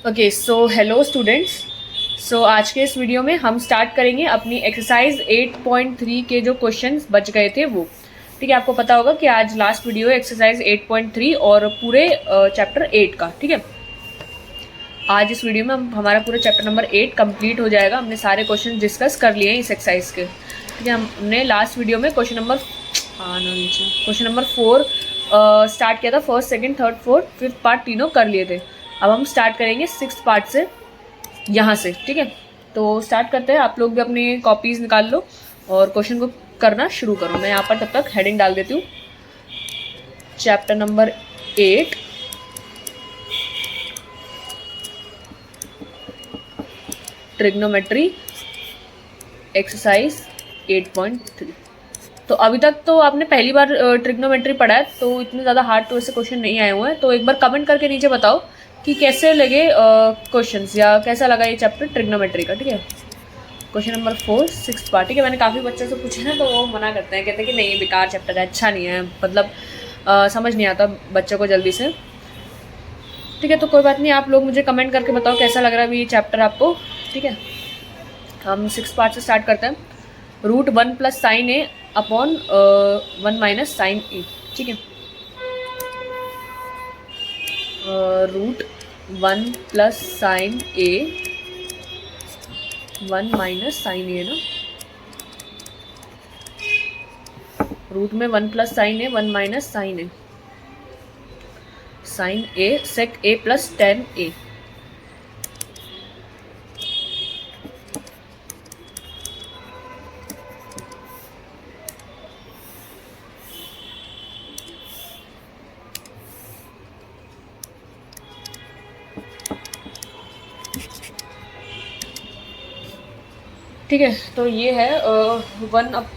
Okay so hello students. सो आज के इस वीडियो में हम स्टार्ट करेंगे अपनी एक्सरसाइज 8.3 के जो क्वेश्चंस बच गए थे वो। ठीक है, आपको पता होगा कि आज लास्ट वीडियो है एक्सरसाइज 8.3 और पूरे चैप्टर 8 का। ठीक है, आज इस वीडियो में हमारा पूरा चैप्टर नंबर 8 कंप्लीट हो जाएगा। हमने सारे क्वेश्चन डिस्कस कर लिए हैं इस एक्सरसाइज के। ठीक है, हमने लास्ट वीडियो में क्वेश्चन नंबर 4 स्टार्ट किया था। First, second, third, fourth, fifth part तीनों कर लिए थे। अब हम स्टार्ट करेंगे सिक्स्थ पार्ट से, यहाँ से। ठीक है, तो स्टार्ट करते हैं। आप लोग भी अपनी कॉपीज निकाल लो और क्वेश्चन को करना शुरू करो। मैं यहाँ पर तब तक हेडिंग डाल देती हूँ। Chapter number 8 trigonometry exercise 8.3। तो अभी तक तो आपने पहली बार ट्रिग्नोमेट्री पढ़ा है, तो इतने ज़्यादा हार्ड तो ऐसे क्वेश्चन नहीं आए हुए हैं। तो एक बार कमेंट करके नीचे बताओ कि कैसे लगे क्वेश्चंस, या कैसा लगा ये चैप्टर ट्रिग्नोमेट्री का। ठीक है, क्वेश्चन नंबर 4 सिक्स पार्ट। ठीक है, मैंने काफ़ी बच्चों से पूछा ना, तो वो मना करते हैं, कहते हैं कि नहीं, बेकार चैप्टर है, अच्छा नहीं है, मतलब समझ नहीं आता बच्चों को जल्दी से। ठीक है, तो कोई बात नहीं, आप लोग मुझे कमेंट करके बताओ कैसा लग रहा है अभी ये चैप्टर आपको। ठीक है, हम सिक्स पार्ट से स्टार्ट करते हैं। Root 1 plus sine A upon 1 minus sine A. ठीक है, root 1 plus sine A 1 minus sine A ना, रूट में 1 plus sine A 1 minus sine A, sine A sec A plus tan A. ठीक है, तो ये है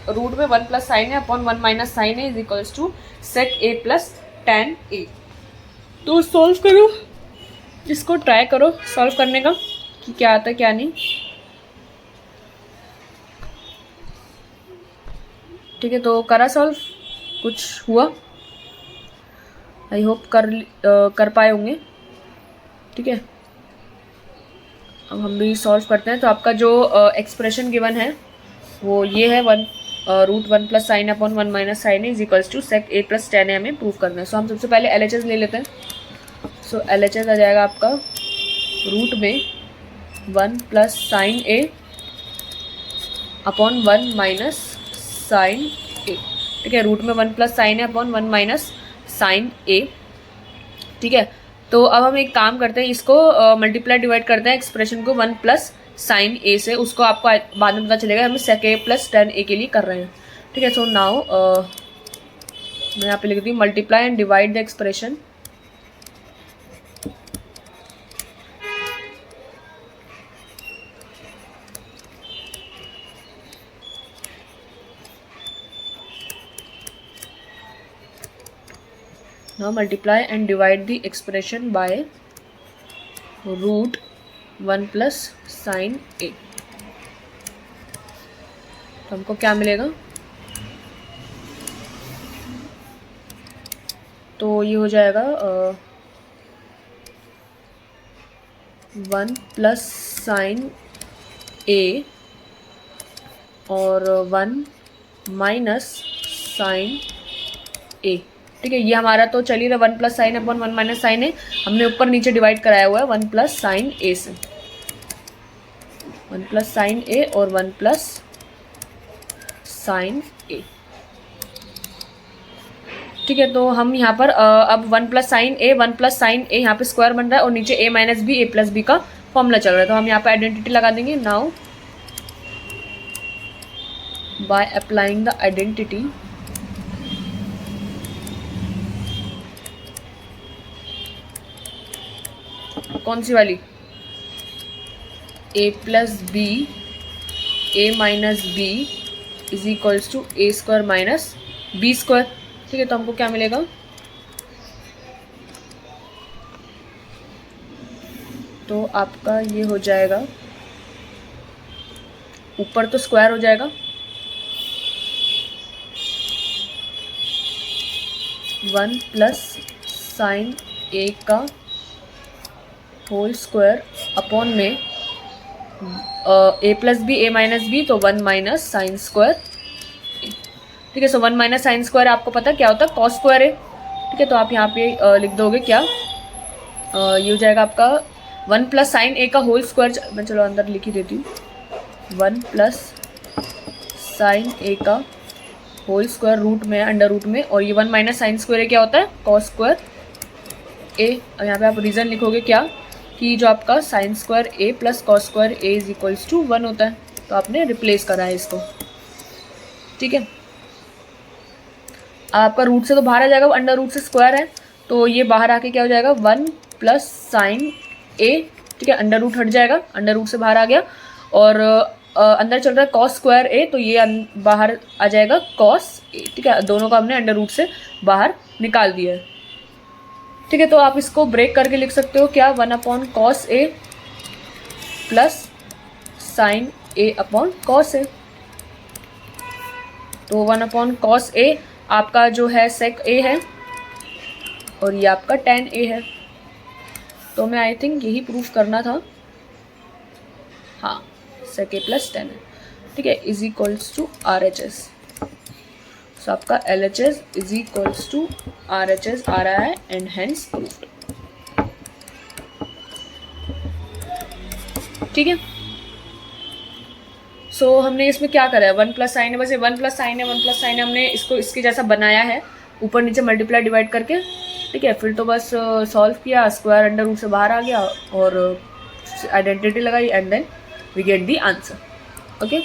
रूट में 1 plus sine A upon 1 minus sine A is equals to sec A plus tan A. तो solve करो, इसको ट्राई करो सॉल्व करने का कि क्या आता है क्या नहीं। ठीक है, तो करा सॉल्व, कुछ हुआ? आई होप कर पाए होंगे। ठीक है, अब हम भी सॉल्व करते हैं। तो आपका जो एक्सप्रेशन गिवन है वो ये है, root 1 plus sine upon 1 minus sine is equals to sec A plus tan A हमें प्रूव करना है। सो हम सबसे पहले LHS ले लेते हैं। सो LHS आ जाएगा आपका रूट में 1 plus sine A upon 1 minus sine A. ठीक है, रूट में 1 plus sine A upon 1 minus sine A. ठीक है, तो अब हम एक काम करते हैं, इसको मल्टीप्लाई डिवाइड करते हैं एक्सप्रेशन को 1 प्लस साइन ए से। उसको आपको बाद में पता चलेगा हम सेक ए प्लस टेन ए के लिए कर रहे हैं। ठीक है, सो नाउ मैं यहाँ पे लिख दी multiply and divide the expression. Now multiply and divide the expression by root 1 plus sin a। तो हमको क्या मिलेगा? तो ये हो जाएगा 1 प्लस साइन ए और 1 माइनस साइन ए। ठीक है, ये हमारा तो चल ही रहा 1 plus sine upon 1 minus sine A. हमने ऊपर नीचे डिवाइड कराया हुआ है 1 प्लस साइन ए से, 1 प्लस साइन ए और 1 प्लस साइन ए। ठीक है, तो हम यहाँ पर अब 1 plus sine A 1 plus sine ए यहाँ पे स्क्वायर बन रहा है और नीचे ए माइनस बी ए प्लस बी का फॉर्मूला चल रहा है। तो हम यहाँ पे आइडेंटिटी लगा देंगे। Now by applying the identity, कौन सी वाली? A plus B A minus B is equals to A square minus B square. ठीक है, तो हमको क्या मिलेगा? तो आपका ये हो जाएगा, ऊपर तो स्क्वायर हो जाएगा, 1 प्लस साइन ए का होल स्क्वायर अपॉन में a plus B a minus B, तो 1 माइनस साइन स्क्वायर। ठीक है, सो 1 माइनस साइन स्क्वायर आपको पता क्या होता है, कॉस स्क्वायर है। ठीक है, तो आप यहाँ पे लिख दोगे क्या, ये हो जाएगा आपका 1 प्लस साइन ए का होल स्क्वायर। मैं चलो अंदर लिख ही देती हूँ, 1 प्लस साइन ए का होल स्क्वायर रूट में, अंडर रूट में, और ये 1 माइनस साइन स्क्वायर क्या होता है, कॉस स्क्वायर ए। और यहाँ पे आप रीज़न लिखोगे क्या, कि जो आपका sine square A plus cos square A is equals to 1 होता है। तो आपने रिप्लेस करा है इसको। ठीक है, आपका रूट से तो बाहर आ जाएगा, अंडर रूट से स्क्वायर है, तो ये बाहर आके क्या हो जाएगा, 1 प्लस साइन ए। ठीक है, अंडर रूट हट जाएगा, अंडर रूट से बाहर आ गया, और अंदर चल रहा है कॉस स्क्वायर ए, तो ये बाहर आ जाएगा कॉस ए। ठीक है, दोनों को हमने अंडर रूट से बाहर निकाल दिया है। ठीक है, तो आप इसको ब्रेक करके लिख सकते हो क्या, 1 upon cos A plus sine A upon cos A. तो 1 अपॉन कॉस ए आपका जो है सेक ए है, और ये आपका टेन ए है। तो मैं आई थिंक यही प्रूफ करना था, हाँ, सेक ए प्लस टेन है। ठीक है, is equals to R H S. So आपका L H S is equals to R H S आ रहा है, एंड हेंस प्रूफ्ड। ठीक है, सो हमने इसमें क्या करा है, 1 प्लस साइन है, बस ये 1 प्लस साइन है, 1 प्लस साइन है, हमने इसको इसके जैसा बनाया है, ऊपर नीचे मल्टीप्लाई डिवाइड करके। ठीक है, फिर तो बस सॉल्व किया, स्क्वायर अंडर रूट से बाहर आ गया, और आइडेंटिटी लगाई, and then we get the answer. Okay,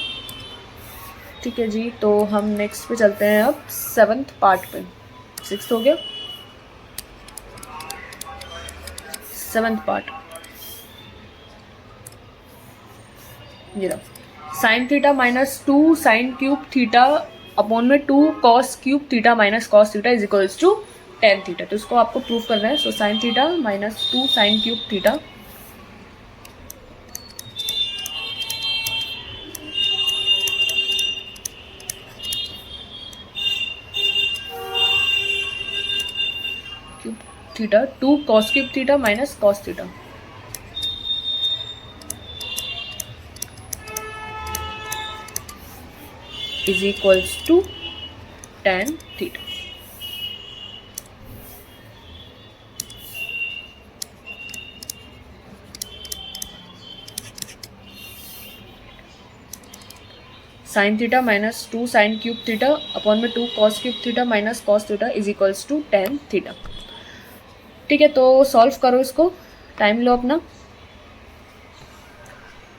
ठीक है जी, तो हम नेक्स्ट पे चलते हैं अब 7th पार्ट पे। 6th हो गया, 7th पार्ट ये रहा, sine theta minus 2 sine cube theta upon में 2 cos cube theta minus cos theta is equals to tan theta. तो इसको आपको प्रूफ करना है। So sine theta minus 2 sine cube theta cube theta 2 cos cube theta minus cos theta is equals to tan theta। Sine theta minus 2 sine cube theta upon में 2 cos cube theta minus cos theta is equals to tan theta. ठीक है, तो solve करो इसको, time लो अपना,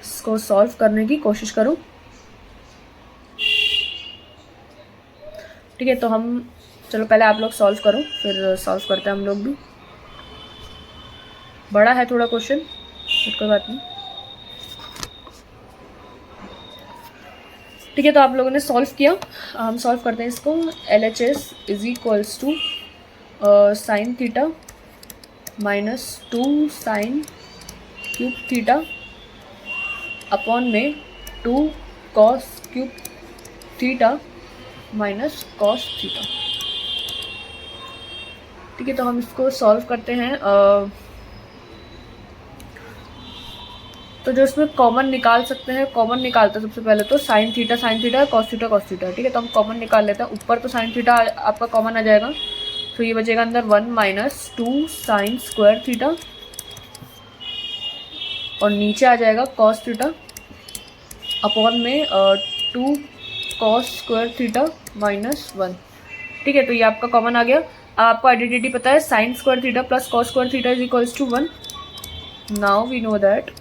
इसको solve करने की कोशिश करो। ठीक है, तो हम चलो पहले आप लोग सॉल्व करो, फिर सॉल्व करते हैं हम लोग भी। बड़ा है थोड़ा क्वेश्चन, कोई बात नहीं। ठीक है, तो आप लोगों ने सॉल्व किया, हम सॉल्व करते हैं इसको। L H S is equals to sine theta minus 2 sine cube theta upon में 2 cos cube theta minus cos theta. ठीक है, तो हम इसको सॉल्व करते हैं। तो जो इसमें कॉमन निकाल सकते हैं, कॉमन निकालते हैं सबसे पहले तो sine theta cos theta cos theta. ठीक है, तो हम कॉमन निकाल लेते हैं। ऊपर तो साइन थीटा आपका कॉमन आ जाएगा, तो ये बचेगा अंदर 1 माइनस 2 साइन स्क्वायर थीटा, और नीचे आ जाएगा कॉस थीटा अपॉन में 2 कॉस स्क्वायर थीटा माइनस 1। ठीक है, तो ये आपका कॉमन आ गया। आपको आइडेंटिटी पता है, sine square theta plus cos square theta is equals to 1। Now we know that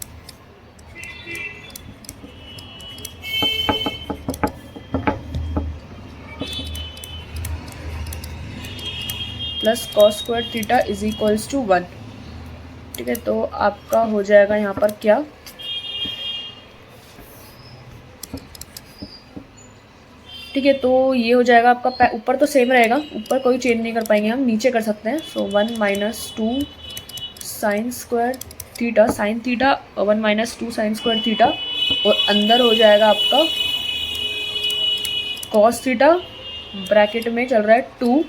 plus cos square theta is equals to 1। ठीक है, तो आपका हो जाएगा यहाँ पर क्या, ठीक है, तो ये हो जाएगा आपका, ऊपर तो सेम रहेगा, ऊपर कोई चेंज नहीं कर पाएंगे हम, नीचे कर सकते हैं। सो 1 minus 2 sign square theta, sine theta 1 minus 2 sign square theta, और अंदर हो जाएगा आपका कॉस थीटा, ब्रैकेट में चल रहा है 2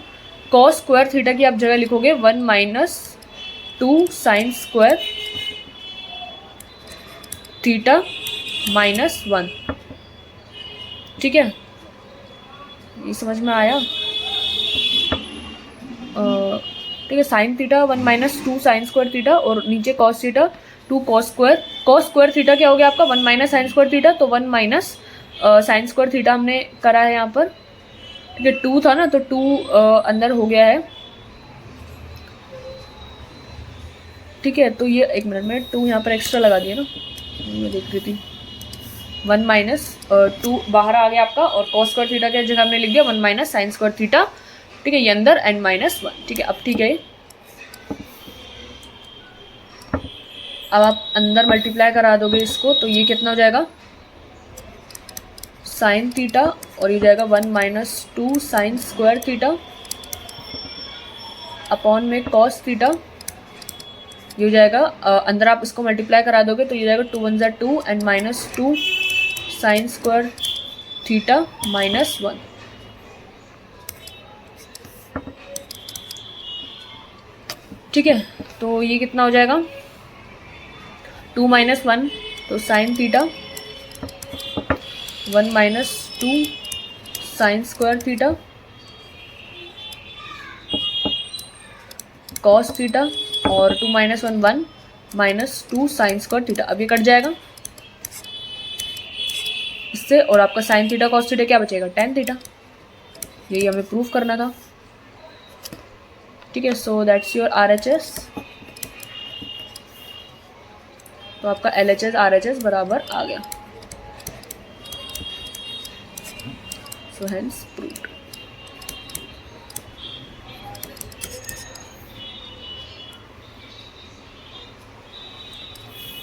कॉस स्क्वायर थीटा की आप जगह लिखोगे 1 माइनस 2 साइन स्क्वायर थीटा -1, ठीक है, ये समझ में आया। ठीक है, sine theta 1 - 2 sign square theta और नीचे cos theta 2 cos square theta क्या हो गया आपका 1 - साइन स्क्वायर थीटा, तो 1 - साइन स्क्वायर थीटा हमने करा है यहाँ पर, ठीक है। 2 था ना, तो 2 अंदर हो गया है, ठीक है। तो ये एक मिनट में 2 यहाँ पर एक्स्ट्रा लगा दिया ना, मैं देख रही थी। 1 - 2 बाहर आ गया आपका, और कॉस स्क्वायर थीटा की जगह हमने लिख दिया 1 - साइन स्क्वायर थीटा, ठीक है, ये अंदर एंड -1, ठीक है। अब ठीक है, अब आप अंदर मल्टीप्लाई करा दोगे इसको, तो ये कितना हो जाएगा साइन थीटा, और ये जाएगा 1 - 2 साइन स्क्वायर थीटा अपॉन में कॉस थीटा, ये हो जाएगा अंदर आप इसको मल्टीप्लाई करा दोगे तो ये जाएगा 2 1 = 2 एंड -2 साइन स्क्वायर थीटा -1, ठीक है। तो ये कितना हो जाएगा 2 - 1, तो sine theta 1 - 2 sign square theta cos theta, और 2 - 1 1 - 2 साइन स्क्वायर थीटा। अब ये कट जाएगा इससे, और आपका साइन थीटा कॉस थीटा क्या बचेगा tan थीटा, यही हमें प्रूव करना था, ठीक है। सो दैट्स योर RHS, तो आपका LHS RHS बराबर आ गया, सो हेंस प्रूव्ड।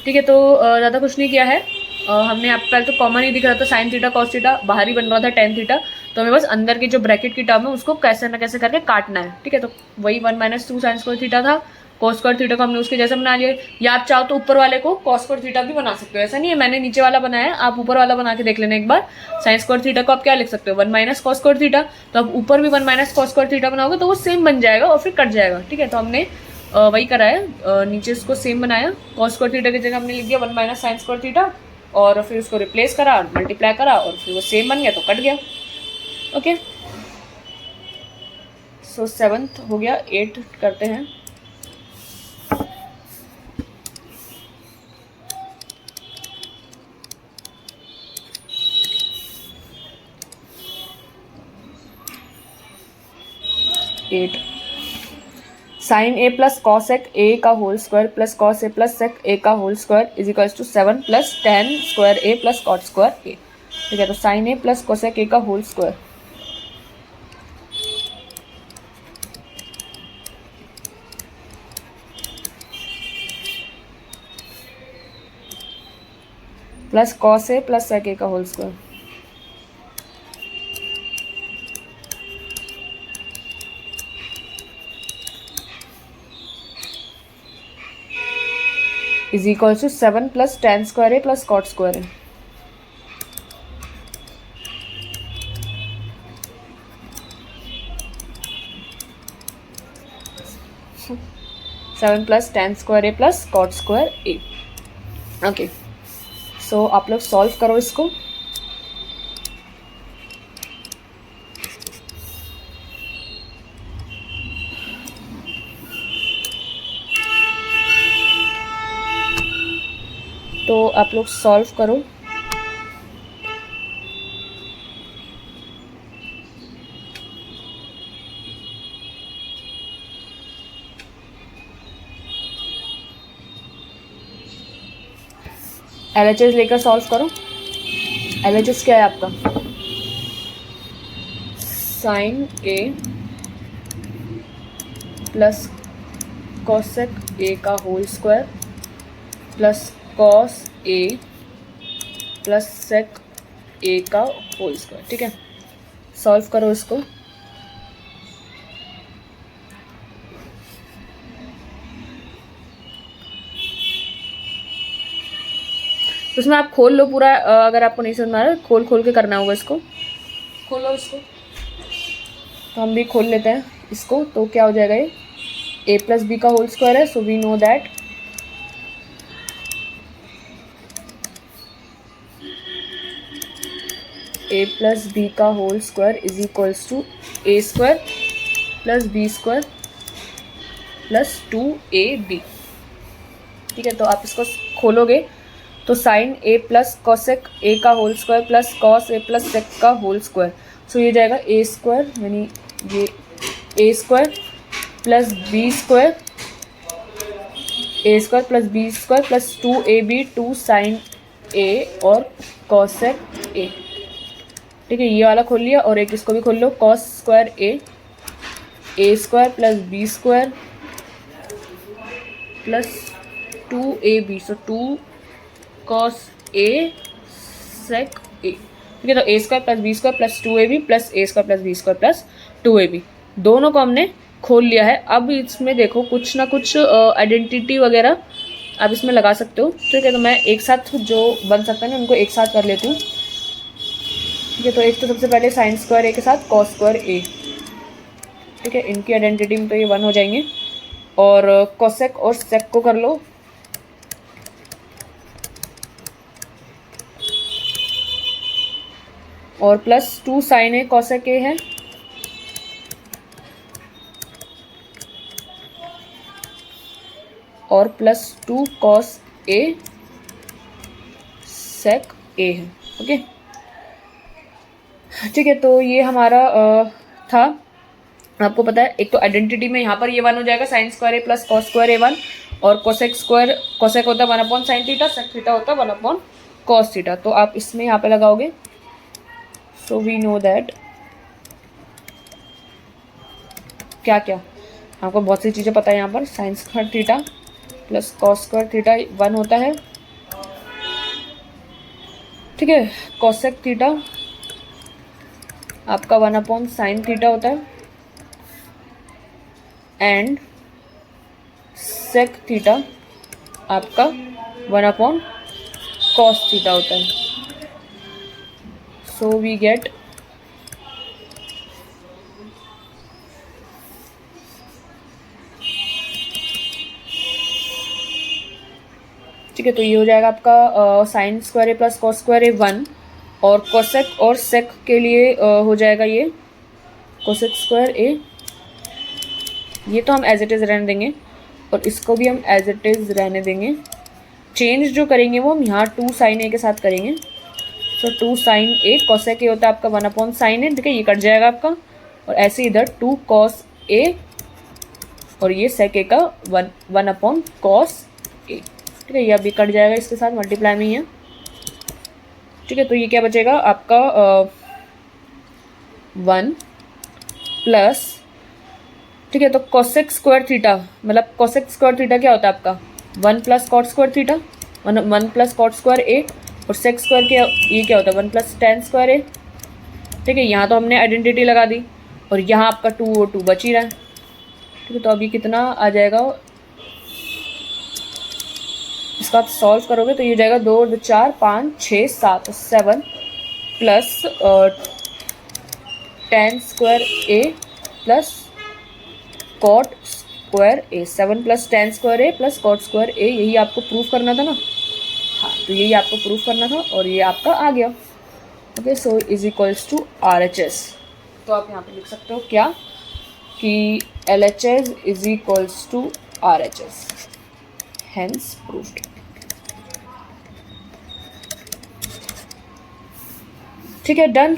ठीक है, तो ज़्यादा कुछ नहीं किया है, हमने आप पहले तो कॉमन ही दिख रहा था साइन थीटा कॉस थीटा, बाहर ही बन रहा था tan थीटा, तो हमें बस अंदर की जो ब्रैकेट की टर्म है उसको कैसे ना कैसे करके काटना है, ठीक है। तो वही 1 - 2 साइन स्क्वायर थीटा था, कॉस स्क्वायर थीटा को हमने उसके जैसा बना लिया, या आप चाहो तो ऊपर वाले को कॉस स्क्वायर थीटा भी बना सकते हो, ऐसा नहीं है मैंने नीचे वाला बनाया है, आप ऊपर वाला बना के देख लेना एक बार। साइन स्क्वायर थीटा को आप क्या लिख सकते हो 1 - कॉस स्क्वायर थीटा, तो आप ऊपर भी 1 - कॉस स्क्वायर थीटा बनाओगे तो वो सेम बन जाएगा और फिर कट जाएगा, ठीक है। तो हमने वही करा है, नीचे इसको सेम बनाया, कॉस स्क्वायर थीटा की जगह हमने लिख दिया 1 - साइन स्क्वायर थीटा, और फिर उसको रिप्लेस करा, मल्टीप्लाई करा, और फिर वो सेम बन गया तो कट गया, ओके। सो 7th हो गया, 8 करते हैं। Sine A plus cos A का whole square plus cos A plus sec A का whole square is equals to 7 plus tan square A plus cot square A, ठीक है। तो sine A plus cosec A का whole square plus cos A plus sec A का whole square is equal to 7 plus tan square A plus cot square A, seven plus tan square A plus cot square A, okay. So आप लोग solve करो इसको, तो आप लोग solve करो, LHS लेकर सॉल्व करो। LHS क्या है आपका sine A plus cosec A का whole square plus cos A plus sec A का होल स्क्वायर, ठीक है। सॉल्व करो इसको, तो उसमें आप खोल लो पूरा, अगर आपको नहीं समझ में आ रहा है खोल के करना होगा इसको, खोलो इसको। तो हम भी खोल लेते हैं इसको, तो क्या हो जाएगा ये A प्लस B का होल स्क्वायर है, so we know that A plus B का whole square is equals to A square plus B square plus 2ab। ठीक है, तो आप इसको खोलोगे तो sine A plus cosec A का whole square plus cos A plus sec का होल स्क्वायर, सो ये जाएगा ए स्क्वायर यानी ये A square plus B square, A square plus B square plus 2ab 2 sine A और कॉसेक ए। ठीक है, ये वाला खोल लिया और एक इसको भी खोल लो, cos square A square plus B square plus 2ab, so 2 cos A sec A. ठीक है, तो A square plus B square plus 2ab plus A square plus B square plus 2ab, दोनों को हमने खोल लिया है। अब इसमें देखो कुछ ना कुछ आइडेंटिटी वगैरह आप इसमें लगा सकते हो। ठीक है, तो मैं एक साथ जो बन सकता है ना उनको एक साथ कर लेती हूँ। ठीक है, तो एक तो सबसे पहले साइन स्क्वायर ए के साथ कॉस स्क्वायर ए। ठीक है, इनकी आइडेंटिटी में तो ये 1 हो जाएंगे और कोसेक और सेक को कर लो। और plus 2 sine A cosec A है और प्लस 2 कॉस ए सेक ए है। ओके, ठीक है, तो ये हमारा था। आपको पता है एक तो आइडेंटिटी में यहाँ पर ये 1 हो जाएगा, sine square A plus cos square A 1, और कोसेक स्क्वायर, कोसेक होता है 1 upon sine theta, sec theta होता है 1 अपॉन कॉस थीटा। तो आप इसमें यहाँ पे लगाओगे, सो वी नो दैट क्या क्या आपको बहुत सी चीज़ें पता है। यहाँ पर sign square theta plus cos square theta 1 होता है। ठीक है, कोसेक थीटा आपका 1 अपॉन साइन थीटा होता है एंड सेक थीटा आपका 1 अपॉन कॉस थीटा होता है। सो वी गेट ठीक है, तो ये हो जाएगा आपका sine square A plus cos square A 1, और कोसेक और सेक के लिए हो जाएगा ये कोसेक स्क्वायर ए। ये तो हम एज इट इज़ रहने देंगे और इसको भी हम एज इट इज़ रहने देंगे। चेंज जो करेंगे वो हम यहाँ 2 साइन ए के साथ करेंगे। तो 2 साइन ए कोसेक ए होता है आपका 1 अपॉन साइन ए। ठीक है, ये कट जाएगा आपका, और ऐसे इधर 2 कॉस ए और ये सेक ए का 1 अपॉन कॉस ए। ठीक है, ये अभी कट जाएगा इसके साथ, मल्टीप्लाई में ही है। ठीक है, तो ये क्या बचेगा आपका 1 प्लस, ठीक है, तो कोसेक स्क्वायर थीटा, मतलब कोसेक स्क्वायर थीटा क्या होता है आपका 1 plus cot square theta, 1 plus cot square A, और सेक स्क्वायर के ये क्या होता है 1 प्लस टेन स्क्वायर ए। ठीक है, यहाँ तो हमने आइडेंटिटी लगा दी और यहाँ आपका 2 और 2 बच ही रहा है। ठीक है, तो अभी कितना आ जाएगा, इसका आप सॉल्व करोगे तो ये जाएगा 2 और 2 4 5 6 7 7 plus tan square A plus cot square A, 7 plus tan square A plus cot square ए, यही आपको प्रूफ करना था ना। हाँ, तो यही आपको प्रूफ करना था और ये आपका आ गया। Okay, so is equals to RHS। तो आप यहाँ पे लिख सकते हो क्या कि LHS is equals to RHS, hence proved। ठीक है, done.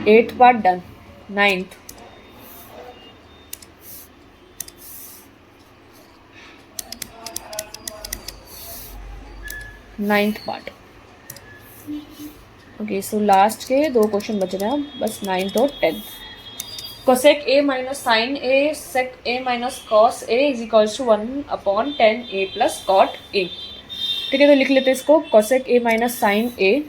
8th part done. 9th part. Okay, so last के 2 क्वेश्चन बच रहे हैं बस, 9th और 10th। Cosec A minus sine A sec A minus cos A is equals to 1 upon tan A plus cot A. ठीक है, तो लिख लेते हैं इसको, cosec A minus sine A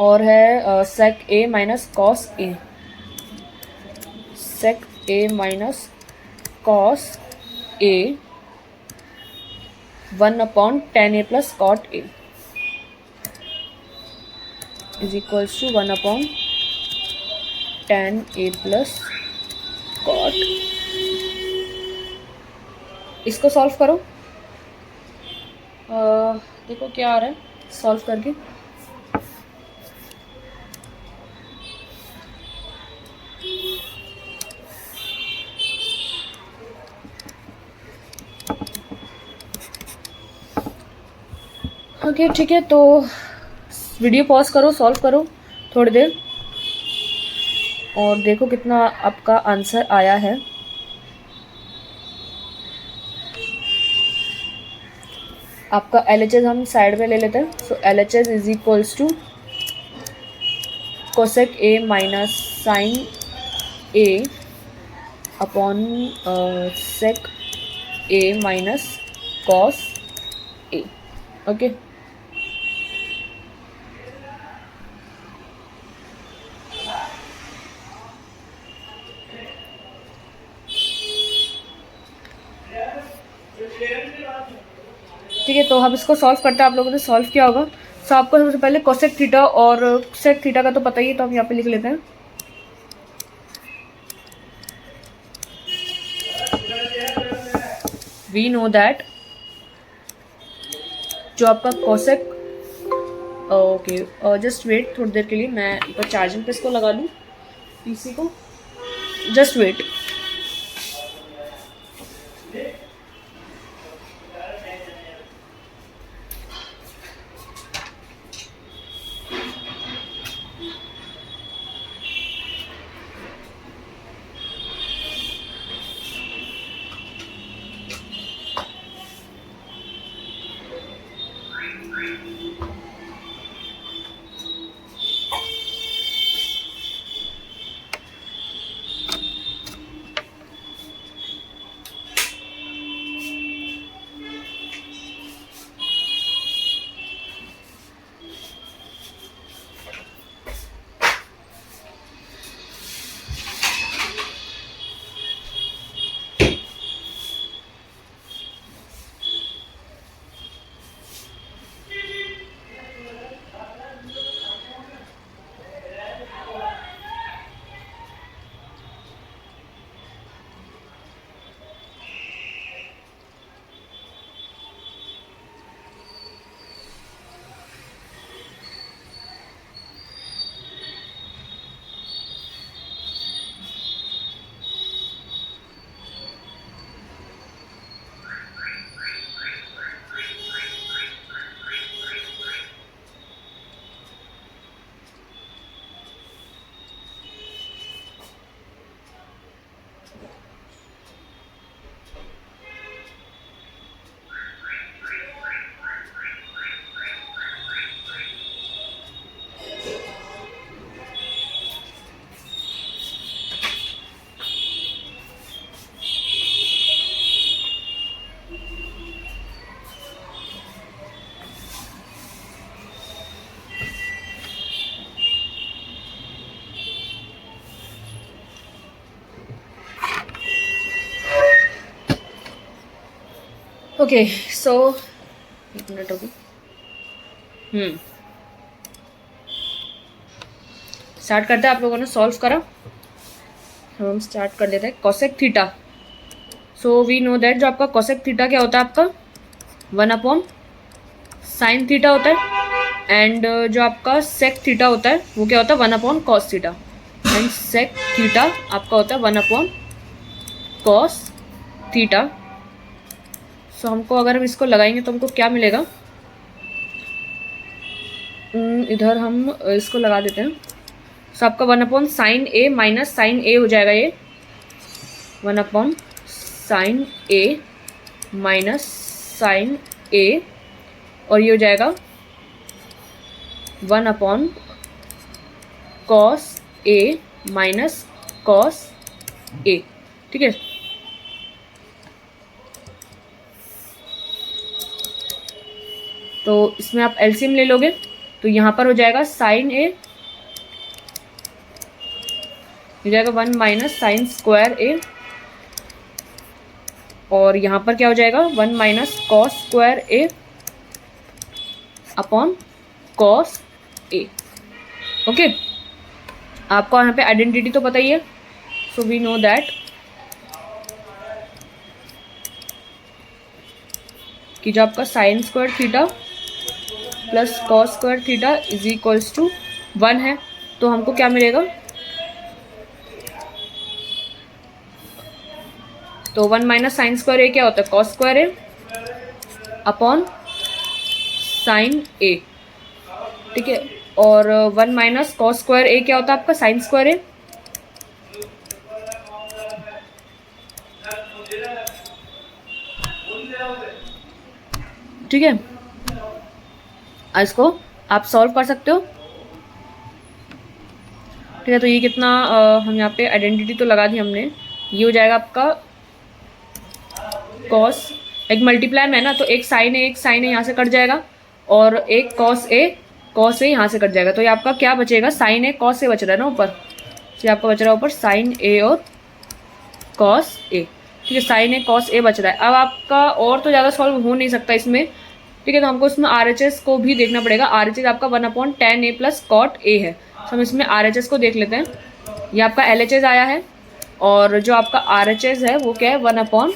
और है sec A minus cos A, sec A minus cos A 1 upon tan A plus cot A is equals to 1 upon tan A plus cot इसको सॉल्व करो। देखो क्या आ रहा है सॉल्व करके। Okay ठीक है, तो वीडियो पॉज करो, सॉल्व करो थोड़ी देर और देखो कितना आपका आंसर आया है। आपका LHS हम साइड में ले लेते हैं। So LHS is equals to cosec A minus sine A upon sec A minus cos A। Okay, ठीक है, तो हम इसको सॉल्व करते हैं। आप लोगों ने सॉल्व किया होगा। सो आपको सबसे पहले कोसेक थीटा और सेक थीटा का तो पता ही है, तो हम यहाँ पे लिख लेते हैं। वी नो दैट जो आपका कोसेक, ओके जस्ट वेट थोड़ी देर के लिए, मैं एक बार चार्जिंग पे इसको लगा लूँ PC को। Just wait. ओके, सो एक मिनट होगी। स्टार्ट करते हैं। आप लोगों ने सॉल्व करा, हम स्टार्ट कर देते हैं। Cosec theta, so we know that जो आपका कोसेक थीटा क्या होता है, आपका 1 अपॉन साइन थीटा होता है। एंड जो आपका सेक थीटा होता है वो क्या होता है, 1 upon cos theta. And sec theta आपका होता है 1 अपॉन कॉस थीटा। सो हमको अगर हम इसको लगाएंगे तो हमको क्या मिलेगा, इधर हम इसको लगा देते हैं। सो आपका 1 upon sine A minus sine A हो जाएगा। ये 1 upon sine A minus sine A, और ये हो जाएगा 1 upon cos A minus cos A। ठीक है, तो इसमें आप एलसीएम ले लोगे तो यहाँ पर हो जाएगा साइन A हो जाएगा 1 माइनस साइन स्क्वायर A, और यहाँ पर क्या हो जाएगा 1 minus cos square A upon cos A। Okay, आपको यहाँ पे आइडेंटिटी तो पता ही है। सो वी नो दैट कि जो आपका sine square theta plus cos square theta is equals to 1 है। तो हमको क्या मिलेगा, तो 1 माइनस साइन स्क्वायर ए क्या होता है, cos square A upon sine A, ठीक है। और 1 माइनस कॉस स्क्वायर ए क्या होता है आपका, साइन स्क्वायर ए, ठीक है। इसको आप सॉल्व कर सकते हो, ठीक है। तो ये कितना हम यहाँ पे आइडेंटिटी तो लगा दी हमने, ये हो जाएगा आपका कॉस, एक मल्टीप्लाई में है ना, तो एक साइन है यहाँ से कट जाएगा, और एक कॉस ए यहाँ से कट जाएगा। तो ये आपका क्या बचेगा, साइन ए कॉस ए बच रहा है ना ऊपर, तो ये आपका बच रहा है ऊपर साइन ए और कॉस ए, ठीक है। साइन ए कॉस ए बच रहा है। अब आपका और तो ज़्यादा सॉल्व हो नहीं सकता इसमें, ठीक है। तो हमको इसमें RHS को भी देखना पड़ेगा। RHS आपका 1/tan a प्लस कॉट ए है, तो हम इसमें RHS को देख लेते हैं। ये आपका LHS आया है, और जो आपका RHS है वो क्या है, 1/tan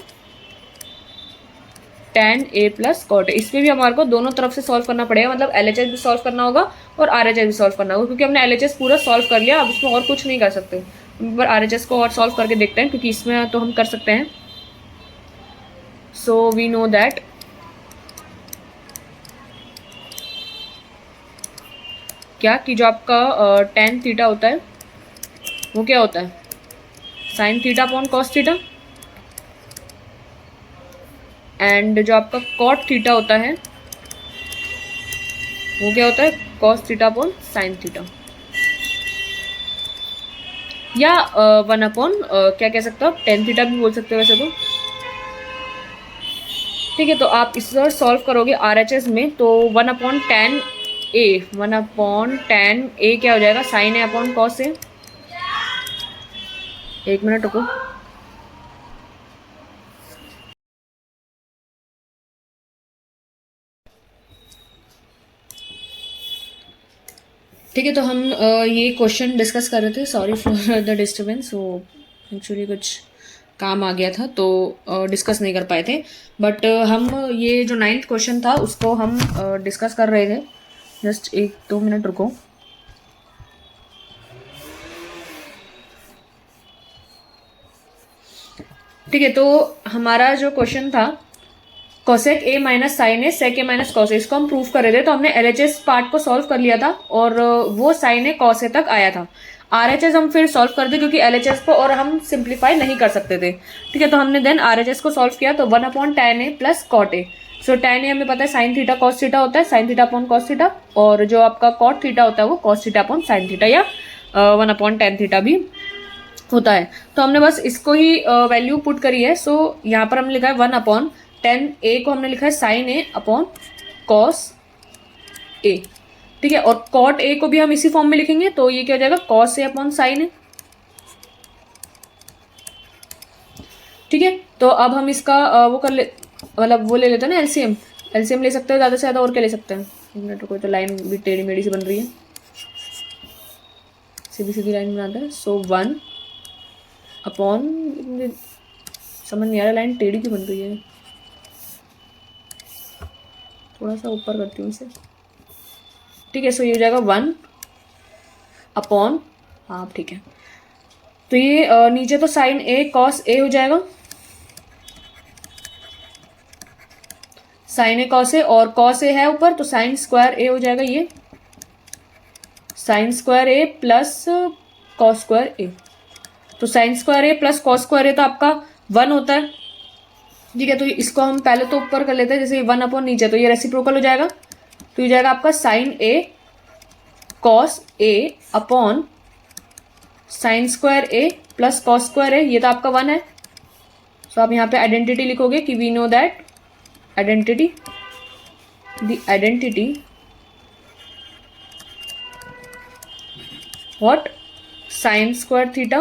a प्लस कॉट ए। इसमें भी हमारे को दोनों तरफ से सॉल्व करना पड़ेगा, मतलब LHS भी सॉल्व करना होगा और RHS भी सॉल्व करना होगा, क्योंकि हमने LHS पूरा सॉल्व कर लिया, अब उसमें और कुछ नहीं कर सकते। एक बार RHS को और सॉल्व करके देखते हैं, क्योंकि इसमें तो हम कर सकते हैं। सो वी नो दैट क्या, कि जो आपका tan थीटा होता है वो क्या होता है, sine theta upon cos theta, and जो आपका कॉट थीटा होता है वो क्या होता है, cos theta upon sine theta, या 1 क्या कह सकते हो आप, tan थीटा भी बोल सकते हो वैसे तो, ठीक है। तो आप इस बार सॉल्व करोगे RHS में, तो 1/tan a क्या हो जाएगा, sign A upon cos A. एक मिनट रुको, ठीक है। तो हम ये क्वेश्चन डिस्कस कर रहे थे, सॉरी फॉर द डिस्टर्बेंस, वो एक्चुअली कुछ काम आ गया था तो डिस्कस नहीं कर पाए थे। बट हम ये जो 9th क्वेश्चन था उसको हम डिस्कस कर रहे थे। जस्ट 1-2 मिनट रुको। ठीक है, तो हमारा जो क्वेश्चन था cosec A minus sine A sec A minus cos A, इसको हम प्रूफ कर रहे थे। तो हमने LHS पार्ट को सॉल्व कर लिया था और वो साइन ए कॉस ए तक आया था। RHS हम फिर सॉल्व कर दे, क्योंकि LHS को और हम सिंप्लीफाई नहीं कर सकते थे। ठीक है, तो हमने देन RHS को सॉल्व किया, तो 1/tan a plus cot A. So tan a हमें पता है साइन थीटा कॉस थीटा होता है, sine theta upon cos theta, और जो आपका कॉट थीटा होता है वो cos theta upon sine theta या 1/tan थीटा भी होता है। तो हमने बस इसको ही वैल्यू पुट करी है। सो यहाँ पर हमने लिखा है 1/tan a को हमने लिखा है sign A upon cos A. ठीक है, और कॉट ए को भी हम इसी फॉर्म में लिखेंगे, तो ये क्या हो जाएगा, cos A upon sine A. ठीक है, तो अब हम इसका वो कर ले, मतलब वो ले लेते हैं ना, एलसीएम। एलसीएम ले सकते हो ज़्यादा से ज़्यादा, और क्या ले सकते हैं। एक मिनट को, तो लाइन भी टेढ़ी मेढ़ी से बन रही है, सीधी सीधी लाइन बनाते हैं। सो 1 अपॉन, समझ नहीं आ रहा लाइन टेढ़ी क्यों बन रही है, थोड़ा सा ऊपर करती हूँ इसे। ठीक है, सो ये हो जाएगा 1 अपॉन, हाँ ठीक है, तो ये नीचे तो साइन ए कॉस ए हो जाएगा, साइन ए कॉस ए, और कॉस ए है ऊपर तो साइन स्क्वायर ए हो जाएगा, ये sign square A plus cos square ए। तो sign square A plus cos square ए तो आपका 1 होता है। ठीक है, तो इसको हम पहले तो ऊपर कर लेते हैं, जैसे 1 अपॉन नीचे, तो ये रेसिप्रोकल हो जाएगा, तो ये जाएगा आपका sign A cos A upon sine square A plus cos square A, ये तो आपका 1 है। सो आप यहाँ पे आइडेंटिटी लिखोगे कि we know that identity, the identity what, sine square theta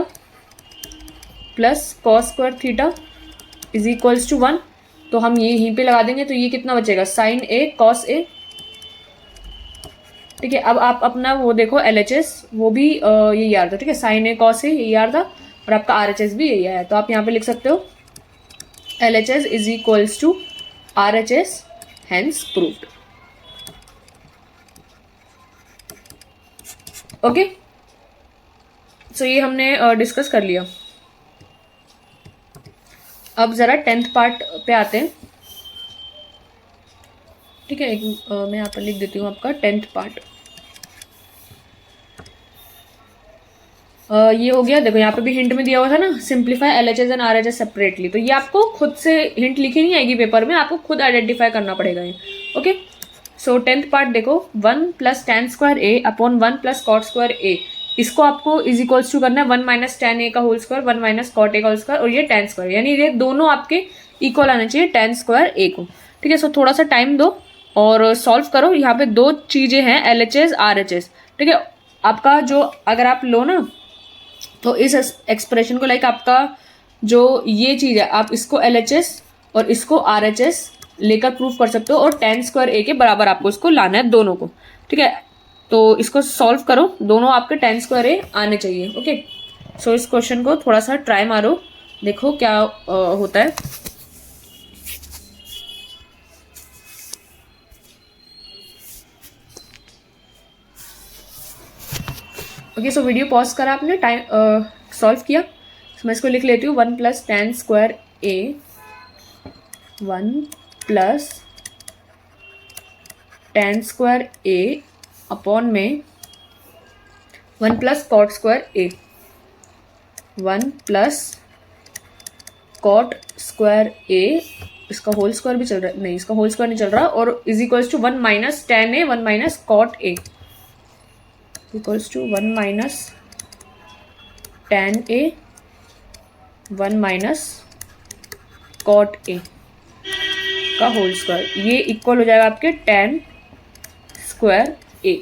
plus cos square theta is equals to 1। तो हम ये यहीं पे लगा देंगे, तो ये कितना बचेगा, साइन ए कॉस ए। ठीक है, अब आप अपना वो देखो LHS, वो भी यही आ रहा था। ठीक है, साइन ए कॉस ए यही आ रहा था, और आपका RHS भी यही आया। तो आप यहाँ पे लिख सकते हो LHS is equals to RHS hence proved. Okay, so ये हमने डिस्कस कर लिया। अब जरा 10th पार्ट पे आते हैं। ठीक है, मैं यहाँ पर लिख देती हूँ आपका 10th पार्ट। ये हो गया। देखो यहाँ पे भी हिंट में दिया हुआ था ना, simplify LHS and RHS separately. तो ये आपको खुद से हिंट लिखी नहीं आएगी पेपर में, आपको खुद आइडेंटिफाई करना पड़ेगा ये। ओके, सो 10th पार्ट देखो, 1 + tan square a upon 1 + cot square a। इसको आपको इज इक्वल्स टू करना है 1 - tan a का होल स्क्वायर, 1 - cot a का होल स्क्वायर, और ये tan स्क्वायर, यानी ये दोनों आपके इक्वल आने चाहिए tan स्क्वायर a को। ठीक है, सो थोड़ा सा टाइम दो और सॉल्व करो। यहाँ पे दो चीजें हैं, LHS RHS। ठीक है, आपका जो अगर आप लो ना, तो इस एक्सप्रेशन को लाइक आपका जो ये चीज है, आप इसको LHS और इसको RHS लेकर प्रूफ कर सकते हो, और tan स्क्वायर a के बराबर आपको इसको लाना है दोनों को। ठीक है, तो इसको सॉल्व करो, दोनों आपके tan स्क्वायर a आने चाहिए। ओके, सो इस क्वेश्चन को थोड़ा सा ट्राई मारो, देखो क्या होता है। ओके, सो वीडियो पॉज करा आपने, टाइम सॉल्व किया। तो मैं इसको लिख लेती हूँ, 1 + tan square a, 1 + tan square a upon में 1 + cot square a, 1 + cot square a, इसका होल स्क्वायर भी चल रहा है, नहीं इसका होल स्क्वायर नहीं चल रहा, और is equals to 1 - tan a, 1 - cot a, equals to 1 - tan a, 1 - cot a का होल स्क्वायर। ये इक्वल हो जाएगा आपके tan स्क्वायर a।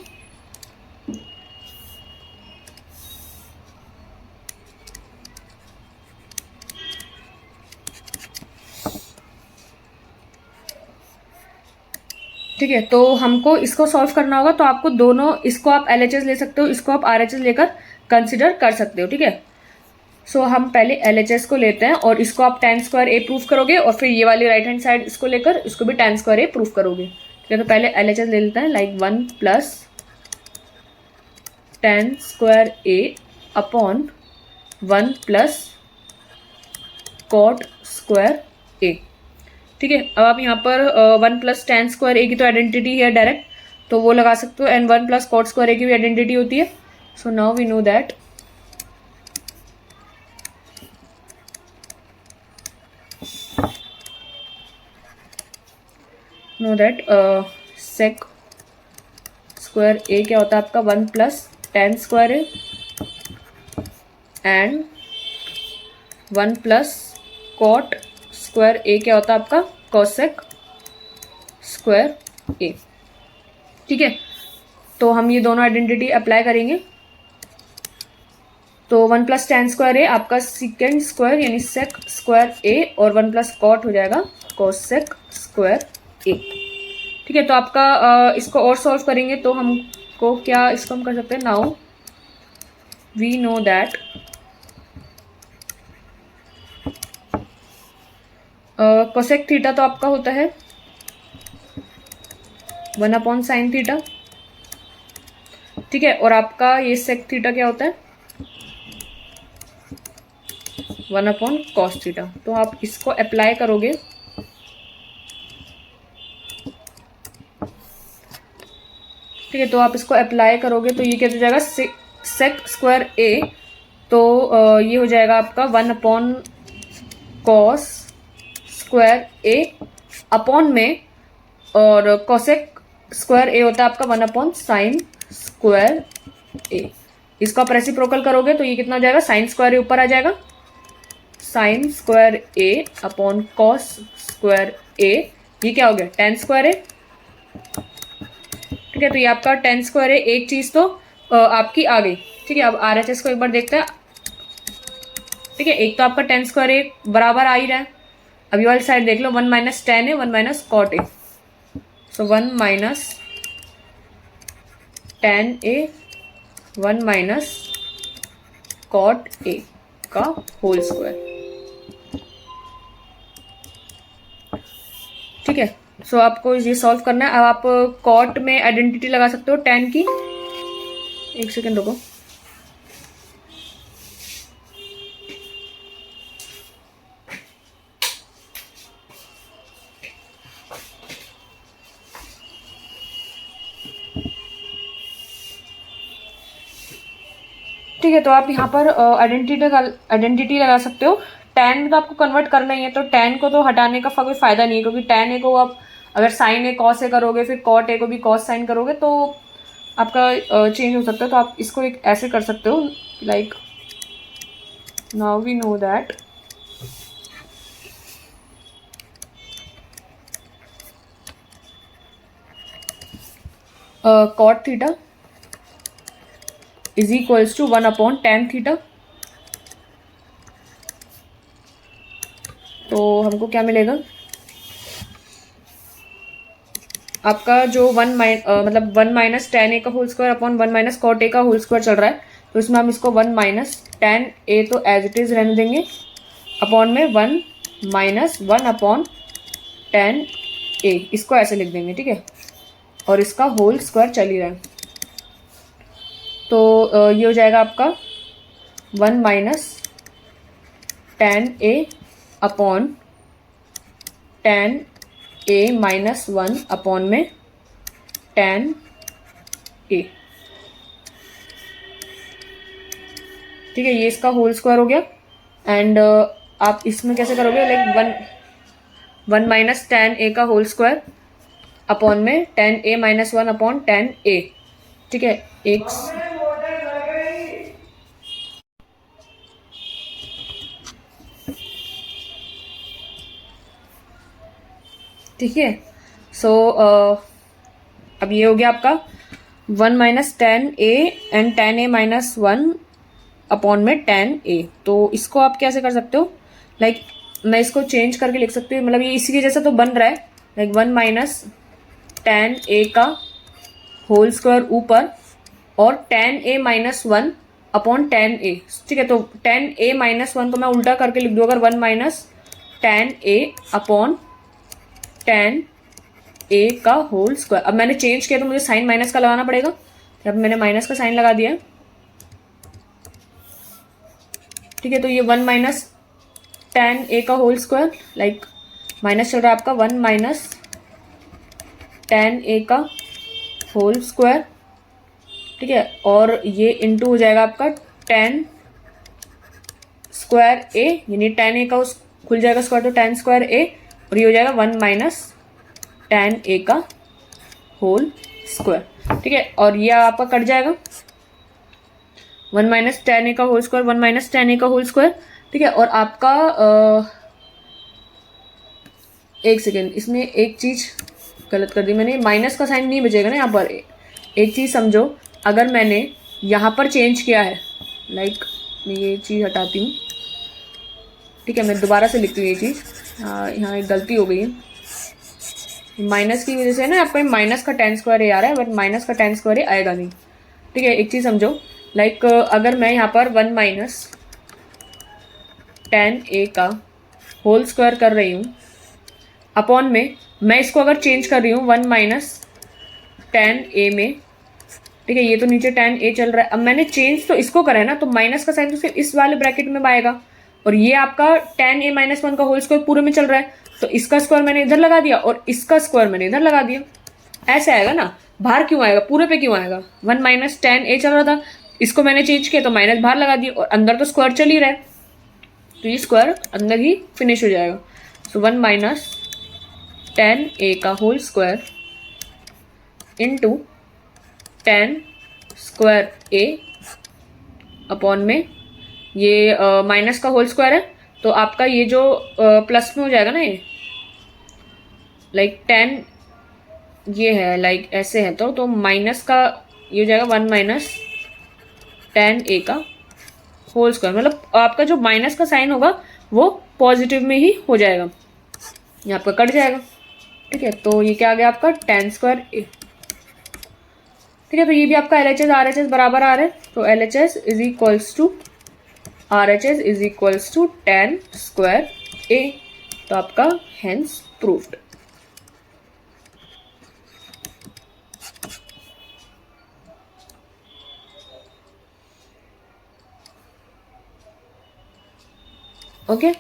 ठीक है, तो हमको इसको सॉल्व करना होगा, तो आपको दोनों, इसको आप LHS ले सकते हो, इसको आप RHS लेकर कंसिडर कर सकते हो। ठीक है, सो हम पहले LHS को लेते हैं और इसको आप tan स्क्वायर a प्रूफ करोगे, और फिर ये वाली राइट हैंड साइड इसको लेकर इसको भी tan स्क्वायर a प्रूफ करोगे। ठीक है, तो पहले LHS ले लेते हैं, like 1 + tan square a upon 1 + cot square a। ठीक है, अब आप यहाँ पर 1 + tan स्क्वायर a की तो आइडेंटिटी है डायरेक्ट, तो वो लगा सकते हो, एंड 1 + cot स्क्वायर a की भी आइडेंटिटी होती है। So now we know that sec square a क्या होता है आपका 1 + tan square a and 1 + cot square a क्या होता है आपका cosec स्क्वायर a। ठीक है, तो हम ये दोनों आइडेंटिटी अप्लाई करेंगे। तो 1 + tan स्क्वायर a आपका सेकेंड स्क्वायर यानी sec स्क्वायर a, और 1 + cot हो जाएगा cosec स्क्वायर a। ठीक है, तो आपका इसको और सॉल्व करेंगे तो हमको क्या, इसको हम कर सकते हैं, now we know that cosec theta तो आपका होता है 1/sin थीटा। ठीक है, और आपका ये सेक थीटा क्या होता है 1/cos थीटा। तो आप इसको अप्लाई करोगे, ठीक है, तो आप इसको अप्लाई करोगे तो ये क्या हो जाएगा सेक स्क्वायर a, तो ये हो जाएगा आपका 1/cos स्क्वायर a अपॉन में, और कोसेक स्क्वायर a होता है आपका 1/sin स्क्वायर a। इसको आप रेसिप्रोकल करोगे तो ये कितना हो जाएगा, साइन स्क्वायर a ऊपर आ जाएगा, sine square a upon cos square a, ये क्या हो गया tan स्क्वायर a। ठीक है, तो ये आपका tan स्क्वायर a, एक चीज तो आपकी आ गई। ठीक है, अब RHS को एक बार देखते हैं। ठीक है, एक तो आपका tan स्क्वायर a बराबर आ ही रहा है, अभी वाली साइड देख लो, 1 - tan a, 1 - cot a, so 1 - tan a, 1 - cot a का होल स्क्वायर। ठीक है, सो आपको ये सॉल्व करना है। अब आप कॉट में आइडेंटिटी लगा सकते हो tan की। एक सेकेंड रुको। ठीक है, तो आप यहाँ पर आइडेंटिटी लगा सकते हो। tan में तो आपको कन्वर्ट करना ही है, तो tan को तो हटाने का कोई फायदा नहीं है, क्योंकि tan a को आप अगर sin a cos a करोगे, फिर cot a को भी cos sin करोगे, तो आपका चेंज हो सकता है। तो आप इसको एक ऐसे कर सकते हो, like now we know that cot theta is equals to 1/tan theta. तो हमको क्या मिलेगा, आपका जो मतलब 1 माइनस tan a का whole square upon 1 minus cot a का होल स्क्वायर चल रहा है, तो इसमें हम इसको 1 माइनस tan a तो एज इट इज रहने देंगे, अपॉन में 1 माइनस 1/tan a, इसको ऐसे लिख देंगे। ठीक है, और इसका होल स्क्वायर चल ही रहा है, तो ये हो जाएगा आपका 1 minus tan a upon tan a minus 1 upon में tan a। ठीक है, ये इसका होल स्क्वायर हो गया। एंड आप इसमें कैसे करोगे, लाइक 1 माइनस tan a का होल स्क्वायर अपॉन में tan a minus 1 upon tan a। ठीक है, एक ठीक है। सो अब ये हो गया आपका 1 minus tan a and tan a minus 1 upon में tan a। तो इसको आप कैसे कर सकते हो, लाइक मैं इसको चेंज करके लिख सकती हूँ, मतलब ये इसी के जैसा तो बन रहा है, लाइक 1 माइनस tan a का होल स्क्वायर ऊपर और tan a minus 1 upon tan a। ठीक है, तो tan a माइनस 1 को मैं उल्टा करके लिख दूँ, अगर 1 minus tan a upon tan a का होल स्क्वायर। अब मैंने चेंज किया तो मुझे साइन माइनस का लगाना पड़ेगा, अब मैंने माइनस का साइन लगा दिया। ठीक है, तो ये 1 माइनस tan a का होल स्क्वायर, लाइक माइनस चल रहा है आपका 1 माइनस tan a का होल स्क्वायर। ठीक है, और ये इंटू हो जाएगा आपका tan स्क्वायर a, यानी tan a का उस खुल जाएगा स्क्वायर, तो tan स्क्वायर a, और ये हो जाएगा 1 माइनस tan a का होल स्क्वायर। ठीक है, और ये आपका कट जाएगा 1 माइनस tan a का whole square, 1 minus tan a का होल स्क्वायर। ठीक है, और आपका एक सेकेंड, इसमें एक चीज गलत कर दी मैंने, माइनस का साइन नहीं बचेगा ना यहाँ पर। एक चीज समझो, अगर मैंने यहाँ पर चेंज किया है, लाइक मैं ये चीज हटाती हूँ। ठीक है, मैं दोबारा से लिखती हूँ ये चीज, यहाँ एक गलती हो गई है, माइनस की वजह से ना आपका माइनस का tan स्क्वायर ए आ रहा है, बट माइनस का tan स्क्वायर ए आएगा नहीं। ठीक है, एक चीज समझो, लाइक अगर मैं यहाँ पर 1 माइनस tan a का होल स्क्वायर कर रही हूँ, अपॉन में मैं इसको अगर चेंज कर रही हूँ 1 माइनस tan a में। ठीक है, ये तो नीचे tan a चल रहा है, अब मैंने चेंज तो इसको करा है ना, तो माइनस का साइन तो सिर्फ इस वाले ब्रैकेट में आएगा, और ये आपका tan a माइनस 1 का होल स्क्वायर पूरे में चल रहा है, तो इसका स्क्वायर मैंने इधर लगा दिया और इसका स्क्वायर मैंने इधर लगा दिया। ऐसे आएगा ना, बाहर क्यों आएगा, पूरे पे क्यों आएगा। 1 माइनस tan a चल रहा था, इसको मैंने चेंज किया तो माइनस बाहर लगा दिया, और अंदर तो स्क्वायर चल ही रहा है, तो ये स्क्वायर अंदर ही फिनिश हो जाएगा। सो 1 माइनस tan a का whole square into tan square a upon में ये माइनस का होल स्क्वायर है, तो आपका ये जो प्लस में हो जाएगा ना, ये लाइक tan ये है, लाइक ऐसे है, तो माइनस का ये हो जाएगा 1 माइनस tan a का होल स्क्वायर, मतलब आपका जो माइनस का साइन होगा वो पॉजिटिव में ही हो जाएगा, ये आपका कट जाएगा। ठीक है, तो ये क्या आ गया आपका tan स्क्वायर a। ठीक है, तो ये भी आपका LHS RHS बराबर आ रहा है, तो LHS is equals to RHS is equals to tan square a। तो आपका हेंस प्रूव्ड। ओके,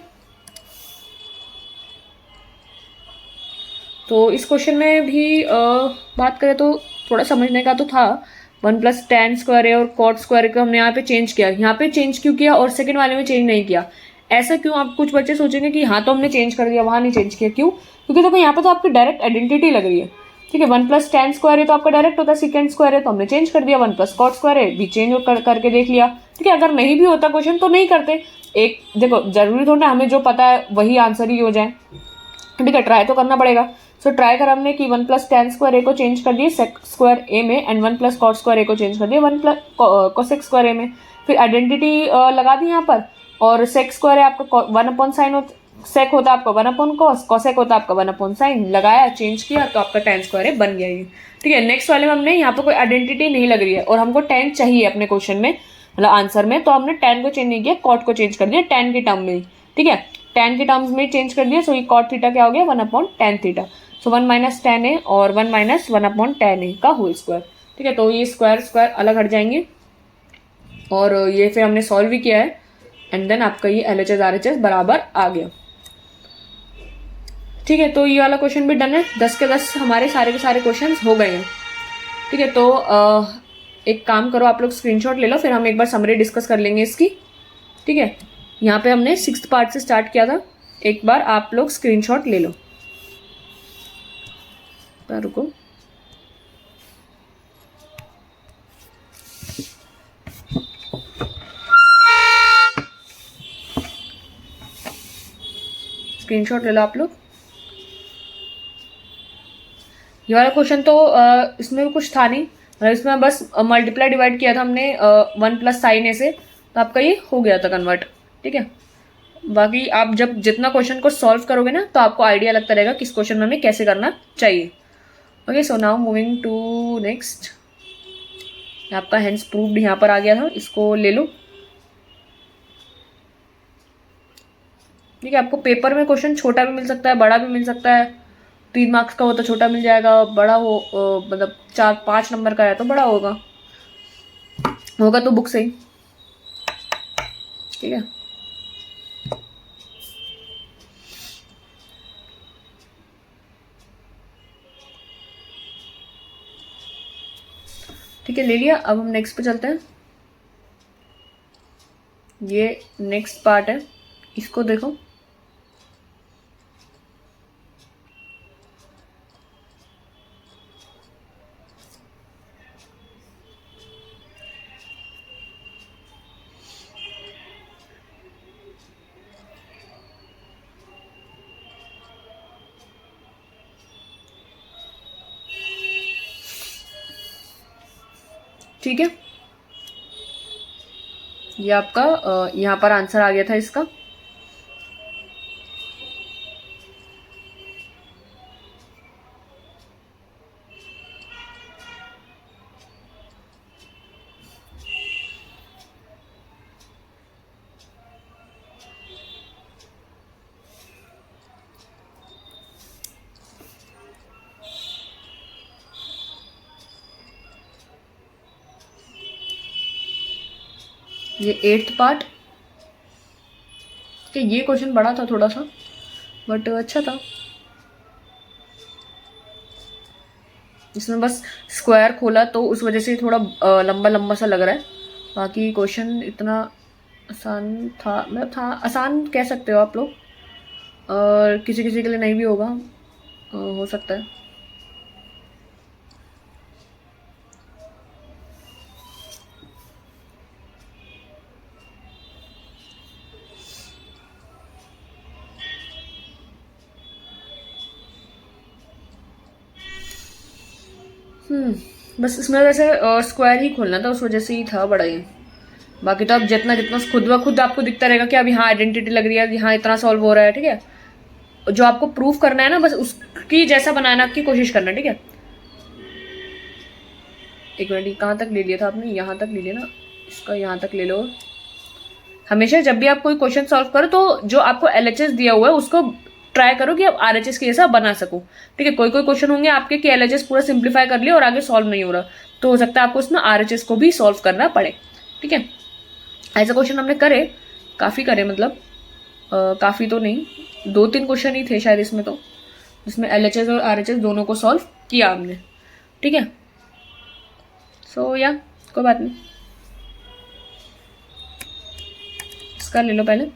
तो इस क्वेश्चन में भी बात करें तो थोड़ा समझने का तो था। 1+tan² है और cot² को हमने यहाँ पे चेंज किया। यहाँ पे चेंज क्यों किया और सेकंड वाले में चेंज नहीं किया, ऐसा क्यों? आप कुछ बच्चे सोचेंगे कि हाँ तो हमने चेंज कर दिया, वहाँ नहीं चेंज किया, क्यों? क्योंकि देखो यहाँ पे तो आपकी डायरेक्ट आइडेंटिटी लग रही है, ठीक है। 1+tan² है तो आपका डायरेक्ट होता है, sec² है तो हमने चेंज कर दिया, 1+cot² है भी चेंज करके देख लिया, ठीक है। अगर नहीं भी होता क्वेश्चन तो नहीं करते। एक देखो, जरूरी थोड़ा ना हमें जो पता है वही आंसर ही हो जाए, ठीक है, ट्राई तो करना पड़ेगा। सो ट्राई करा हमने कि 1+tan² को चेंज कर दिए sec² में एंड 1+cot² को चेंज कर दिए 1+cosec² में। फिर आइडेंटिटी लगा दी यहाँ पर, और sec² है आपका 1/sin sec होता है आपका 1/cos, cosec होता है आपका 1/sin, लगाया चेंज किया तो आपका tan² बन गया ये, ठीक है। नेक्स्ट वाले में हमने यहाँ पर कोई आइडेंटिटी नहीं लग रही है और हमको tan चाहिए अपने क्वेश्चन में, मतलब आंसर में, तो हमने tan को चेंज नहीं किया, cot को चेंज कर दिया tan की टर्म में, ठीक है। tan के टर्म्स में चेंज कर दिया, सो ये cot थीटा क्या हो गया 1/tan θ। सो 1 - tan a और 1 - 1/tan a का होल स्क्वायर, ठीक है। तो ये स्क्वायर अलग हट जाएंगे और ये फिर हमने सॉल्व भी किया है एंड देन आपका ये LHS RHS बराबर आ गया, ठीक है। तो ये वाला क्वेश्चन भी डन है, 10 के 10 हमारे सारे के सारे क्वेश्चन हो गए हैं, ठीक है। तो एक काम करो, आप लोग स्क्रीनशॉट ले लो, फिर हम एक बार समरी डिस्कस कर लेंगे इसकी, ठीक है। यहाँ पे हमने 6th पार्ट से स्टार्ट किया था, एक बार आप लोग स्क्रीनशॉट ले लो। रुको, स्क्रीनशॉट ले लो आप लोग। ये वाला क्वेश्चन तो इसमें भी कुछ था नहीं, मतलब इसमें बस मल्टीप्लाई डिवाइड किया था हमने 1+sin a से, तो आपका ये हो गया था कन्वर्ट, ठीक है। बाकी आप जब जितना क्वेश्चन को सॉल्व करोगे ना तो आपको आइडिया लगता रहेगा किस क्वेश्चन में हमें कैसे करना चाहिए। Okay, so now moving to next. आपका हेंस प्रूव्ड यहाँ पर आ गया था, इसको ले लो, ठीक है। आपको पेपर में क्वेश्चन छोटा भी मिल सकता है, बड़ा भी मिल सकता है। 3 मार्क्स का हो तो छोटा मिल जाएगा, बड़ा हो मतलब 4-5 नंबर का है तो बड़ा होगा तो बुक से ही, ठीक है। ठीक है, ले लिया। अब हम नेक्स्ट पे चलते हैं। ये नेक्स्ट पार्ट है, इसको देखो। ठीक है, ये आपका यहाँ पर आंसर आ गया था इसका। ये 8th पार्ट, कि ये क्वेश्चन बड़ा था थोड़ा सा बट अच्छा था। इसमें बस स्क्वायर खोला तो उस वजह से थोड़ा लंबा लंबा सा लग रहा है, बाकी क्वेश्चन इतना आसान था, मतलब था, आसान कह सकते हो आप लोग, और किसी किसी के लिए नहीं भी होगा, हो सकता है। बस इसमें वैसे स्क्वायर ही खोलना था, उस वजह से ही था बड़ा ही। बाकी तो आप जितना जितना खुद ब खुद आपको दिखता रहेगा कि अब यहाँ आइडेंटिटी लग रही है, यहाँ इतना सॉल्व हो रहा है, ठीक है। जो आपको प्रूफ करना है ना, बस उसकी जैसा बनाना की कोशिश करना, ठीक है। एक मिनट, कहाँ तक ले लिया था आपने? यहाँ तक ले लिया ना, इसका यहाँ तक ले लो। हमेशा जब भी आप कोई क्वेश्चन सॉल्व करो तो जो आपको LHS दिया हुआ है उसको ट्राई करो कि आप RHS के जैसा बना सको, ठीक है। कोई कोई क्वेश्चन होंगे आपके कि LHS पूरा सिंप्लीफाई कर लिया और आगे सॉल्व नहीं हो रहा, तो हो सकता है आपको इसमें RHS को भी सॉल्व करना पड़े, ठीक है। ऐसे क्वेश्चन हमने करे, काफ़ी करे, मतलब काफ़ी तो नहीं, 2-3 क्वेश्चन ही थे शायद इसमें, तो जिसमें LHS और RHS दोनों को सॉल्व किया हमने। ठीक है, सो या कोई बात नहीं, इसका ले लो पहले।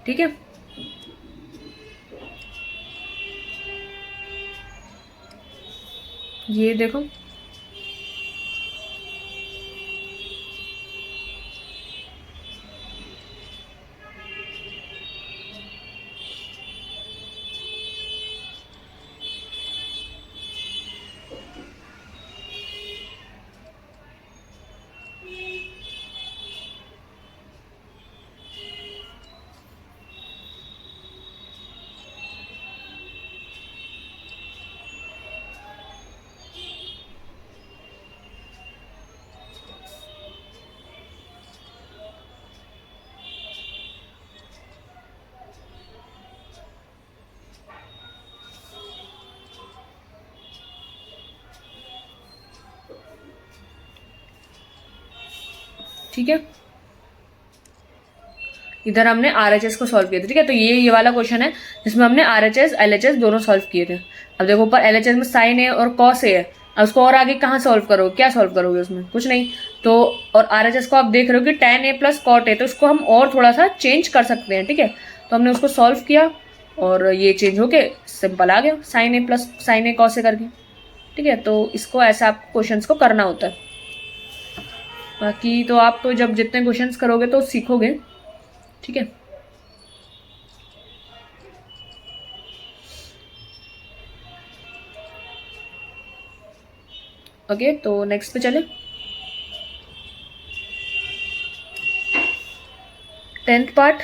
ठीक है, ये देखो, ठीक है, इधर हमने RHS को सॉल्व किया था। ठीक है, तो ये वाला क्वेश्चन है जिसमें हमने RHS LHS दोनों सॉल्व किए थे। अब देखो ऊपर LHS में साइन है और कॉस है, अब उसको और आगे कहाँ सॉल्व करोगे, क्या सॉल्व करोगे उसमें, कुछ नहीं। तो और RHS को आप देख रहे हो कि tan A plus cot A, तो इसको हम और थोड़ा सा चेंज कर सकते हैं। ठीक है, तो हमने उसको सॉल्व किया और ये चेंज होके सिंपल आ गया, sign A plus sine A cos A करके। ठीक है, तो इसको ऐसा आप क्वेश्चन को करना होता है। बाकी तो आप तो जब जितने क्वेश्चन करोगे तो सीखोगे। ठीक है, ओके, तो नेक्स्ट पे चले। 10th part,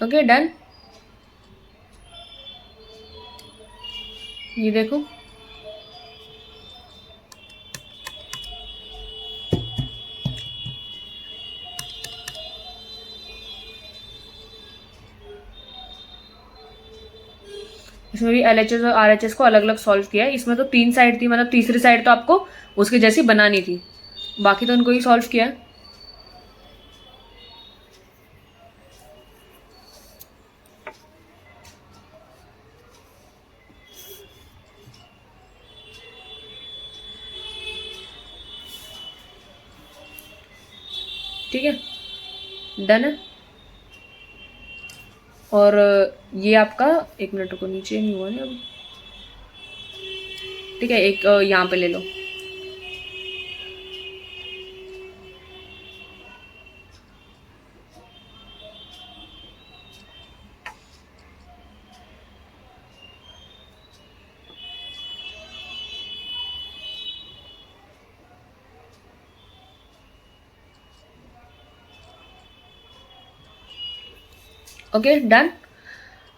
okay done. ये देखो, इसमें भी LHS और RHS को अलग अलग सॉल्व किया है। इसमें तो 3 साइड थी, मतलब तीसरी साइड तो आपको उसके जैसी बनानी थी, बाकी तो उनको ही सॉल्व किया है। ठीक है, डन है। और ये आपका, 1 मिनट को नीचे नहीं हुआ ना अभी। ठीक है, एक यहाँ पे ले लो। Okay done.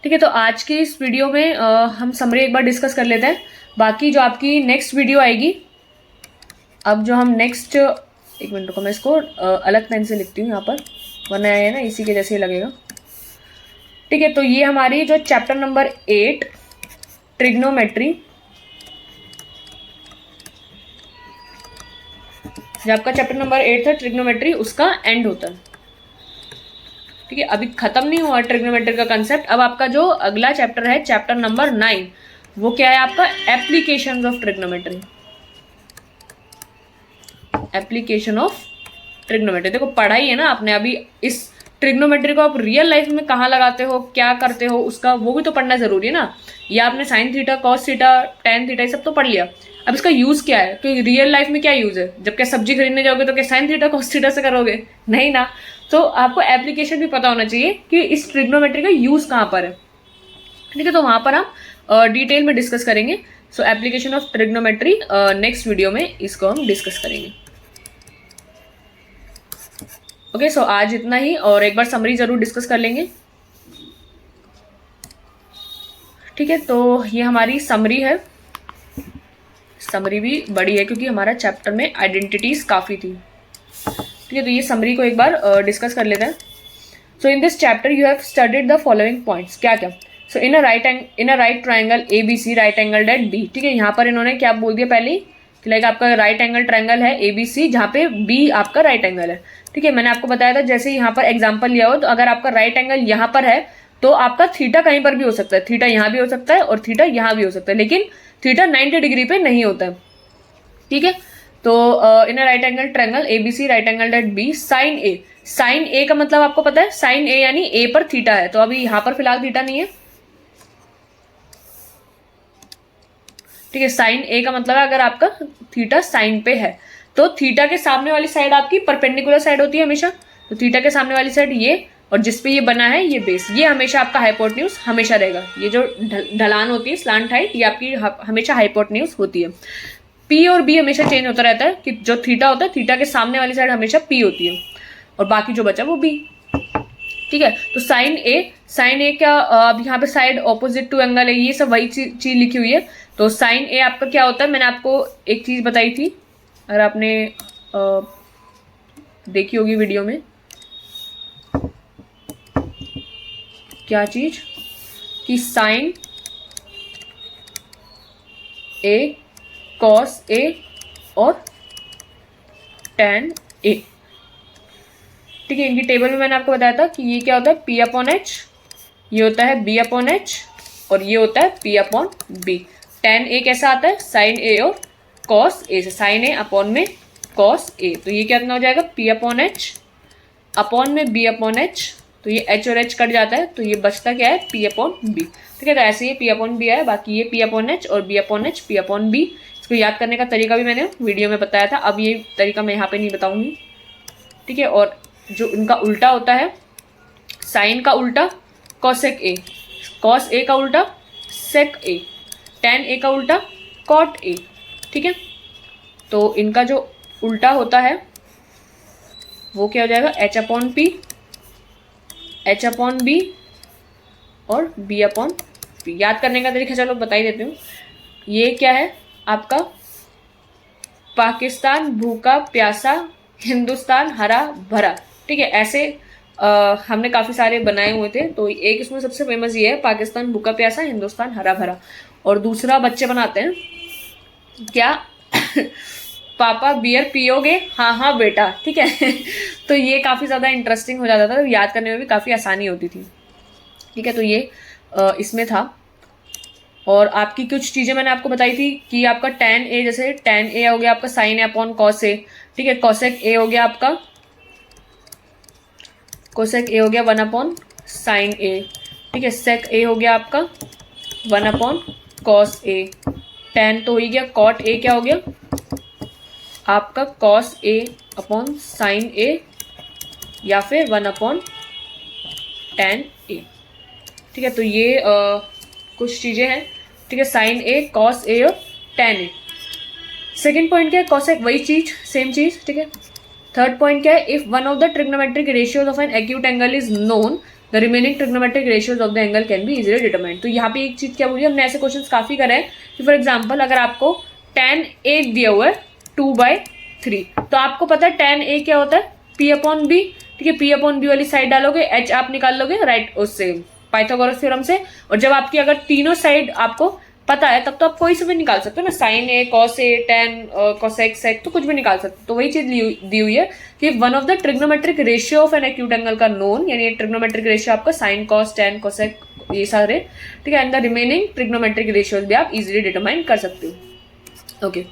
ठीक है, तो आज की इस वीडियो में हम समरी एक बार डिस्कस कर लेते हैं। बाकी जो आपकी नेक्स्ट वीडियो आएगी, अब जो हम नेक्स्ट, 1 मिनट को मैं इसको अलग पेन से लिखती हूँ यहाँ पर, वरना है ना इसी के जैसे ही लगेगा। ठीक है, तो ये हमारी जो चैप्टर नंबर 8 ट्रिग्नोमेट्री, जो आपका चैप्टर नंबर 8 था ट्रिग्नोमेट्री, उसका एंड होता है। ठीक है, अभी खत्म नहीं हुआ ट्रिग्नोमेट्री का कंसेप्ट। अब आपका जो अगला चैप्टर है, चैप्टर नंबर 9, वो क्या है आपका, applications of trigonometry. Application of trigonometry, देखो पढ़ा ही है ना आपने अभी, इस ट्रिग्नोमेट्री को आप रियल लाइफ में कहाँ लगाते हो, क्या करते हो, उसका वो भी तो पढ़ना जरूरी है ना। ये आपने sine theta, cos theta, tan theta ये सब तो पढ़ लिया, अब इसका यूज क्या है, कि रियल लाइफ में क्या यूज है। जब क्या सब्जी खरीदने जाओगे तो क्या साइन थीटा कॉस थीटा से करोगे, नहीं ना। तो आपको एप्लीकेशन भी पता होना चाहिए कि इस ट्रिग्नोमेट्री का यूज कहाँ पर है, ठीक है। तो वहां पर हम डिटेल में डिस्कस करेंगे। सो application of trigonometry next video में इसको हम डिस्कस करेंगे। ओके, सो आज इतना ही, और एक बार समरी जरूर डिस्कस कर लेंगे, ठीक है। तो ये हमारी समरी है, समरी भी बड़ी है क्योंकि हमारा चैप्टर में आइडेंटिटीज काफी थी, ठीक है। तो ये समरी को एक बार डिस्कस कर लेते हैं। So in this chapter you have studied the following points, क्या क्या। So in a right triangle ABC, right angle at B, ठीक है। यहाँ पर इन्होंने क्या बोल दिया पहले कि लाइक आपका राइट एंगल ट्राइंगल है ABC, जहाँ पे B आपका राइट एंगल है, ठीक है। मैंने आपको बताया था जैसे यहाँ पर एग्जाम्पल लिया हो, तो अगर आपका राइट एंगल यहाँ पर है तो आपका थीटा कहीं पर भी हो सकता है, थीटा यहाँ भी हो सकता है और थीटा यहाँ भी हो सकता है, लेकिन थीटा 90 डिग्री पे नहीं होता है, ठीक है। तो in right angle triangle ABC, right angle at B, sine A, sine A का मतलब आपको पता है, साइन A यानी A पर थीटा है, तो अभी यहाँ पर फिलहाल थीटा नहीं है, ठीक है। साइन A का मतलब है अगर आपका थीटा साइन पे है तो थीटा के सामने वाली साइड आपकी परपेंडिकुलर साइड होती है हमेशा, तो थीटा के सामने वाली साइड ये, और जिसपे ये बना है ये बेस, ये हमेशा आपका हाइपोटेन्यूज हमेशा रहेगा। ये जो ढलान होती है स्लांट हाइट, ये आपकी हमेशा हाइपोटेन्यूज होती है। P और B हमेशा चेंज होता रहता है, कि जो थीटा होता है थीटा के सामने वाली साइड हमेशा P होती है और बाकी जो बचा वो B, ठीक है। तो साइन ए क्या, अब यहाँ पे साइड ऑपोजिट टू एंगल है, ये सब वही चीज लिखी हुई है। तो साइन ए आपका क्या होता है, मैंने आपको एक चीज बताई थी, अगर आपने देखी होगी वीडियो में, क्या चीज, कि साइन ए, कॉस ए और टेन ए, ठीक है। इनकी टेबल में मैंने आपको बताया था कि ये क्या होता है, P/H, ये होता है B/H और ये होता है P/B। टेन ए कैसा आता है, साइन ए और कॉस ए से, साइन ए अपॉन में कॉस ए, तो ये क्या हो जाएगा P/H अपॉन में B/H, तो ये H और H कट जाता है, तो ये बचता क्या है P/B, ठीक है। तो ऐसे ये P/B है, बाकी ये P/H और B/H, P/B। इसको याद करने का तरीका भी मैंने वीडियो में बताया था, अब ये तरीका मैं यहाँ पे नहीं बताऊंगी, ठीक है। और जो इनका उल्टा होता है, साइन का उल्टा कॉसेक ए, कॉस ए का उल्टा सेक ए, टेन ए का उल्टा कॉट ए, ठीक है। तो इनका जो उल्टा होता है वो क्या हो जाएगा, H/P, H/B और B/P। याद करने का तरीका चलो बता ही देती हूँ। ये क्या है आपका, पाकिस्तान भूखा प्यासा, हिंदुस्तान हरा भरा, ठीक है। ऐसे हमने काफी सारे बनाए हुए थे, तो एक इसमें सबसे फेमस ये है, पाकिस्तान भूखा प्यासा, हिंदुस्तान हरा भरा। और दूसरा बच्चे बनाते हैं क्या पापा बियर पियोगे, हाँ हाँ बेटा, ठीक है तो ये काफी ज्यादा इंटरेस्टिंग हो जाता था, तो याद करने में भी काफी आसानी होती थी, ठीक है। तो ये इसमें था। और आपकी कुछ चीजें मैंने आपको बताई थी कि आपका टेन ए, जैसे टेन ए हो गया आपका sign A upon cos A, ठीक है। कॉसेक ए हो गया आपका, कोसेक ए हो गया 1/, साइन ए, ठीक है। सेक ए हो गया आपका 1/, कॉस ए, टेन तो हो ही गया, कॉट ए क्या हो गया आपका, कॉस ए अपॉन साइन ए या फिर 1/, टेन ए, ठीक है। तो ये कुछ चीजें हैं, ठीक है, साइन ए, कॉस ए और टेन ए। सेकेंड पॉइंट क्या है, कॉसेक वही चीज, सेम चीज, ठीक है। थर्ड पॉइंट क्या है, if one of the trigonometric ratios of an acute angle is known, the remaining trigonometric ratios of the angle can be easily determined. तो यहाँ पे एक चीज क्या बोली, हमने ऐसे क्वेश्चंस काफी करे हैं कि फॉर एग्जांपल अगर आपको tan a दिया हुआ है 2/3, तो आपको पता है tan a क्या होता है P/B, ठीक है। P/B वाली साइड डालोगे, H आप निकाल लोगे राइट उससे पाइथागोरस थ्योरम से, और जब आपकी अगर तीनों साइड आपको पता है तब तो आप कोई से भी निकाल सकते हो ना, sign A, cos A, ten, cosec, सेक, तो कुछ भी निकाल सकते हो। तो वही चीज दी हुई है कि one of the trigonometric ratio of an acute angle का नोन, यानी ट्रिग्नोमेट्रिक रेशियो आपका साइन, कॉस, टेन, कोसेक ये सारे, ठीक है, and the remaining trigonometric ratios भी आप इजीली डिटरमाइन कर सकते हो। Okay,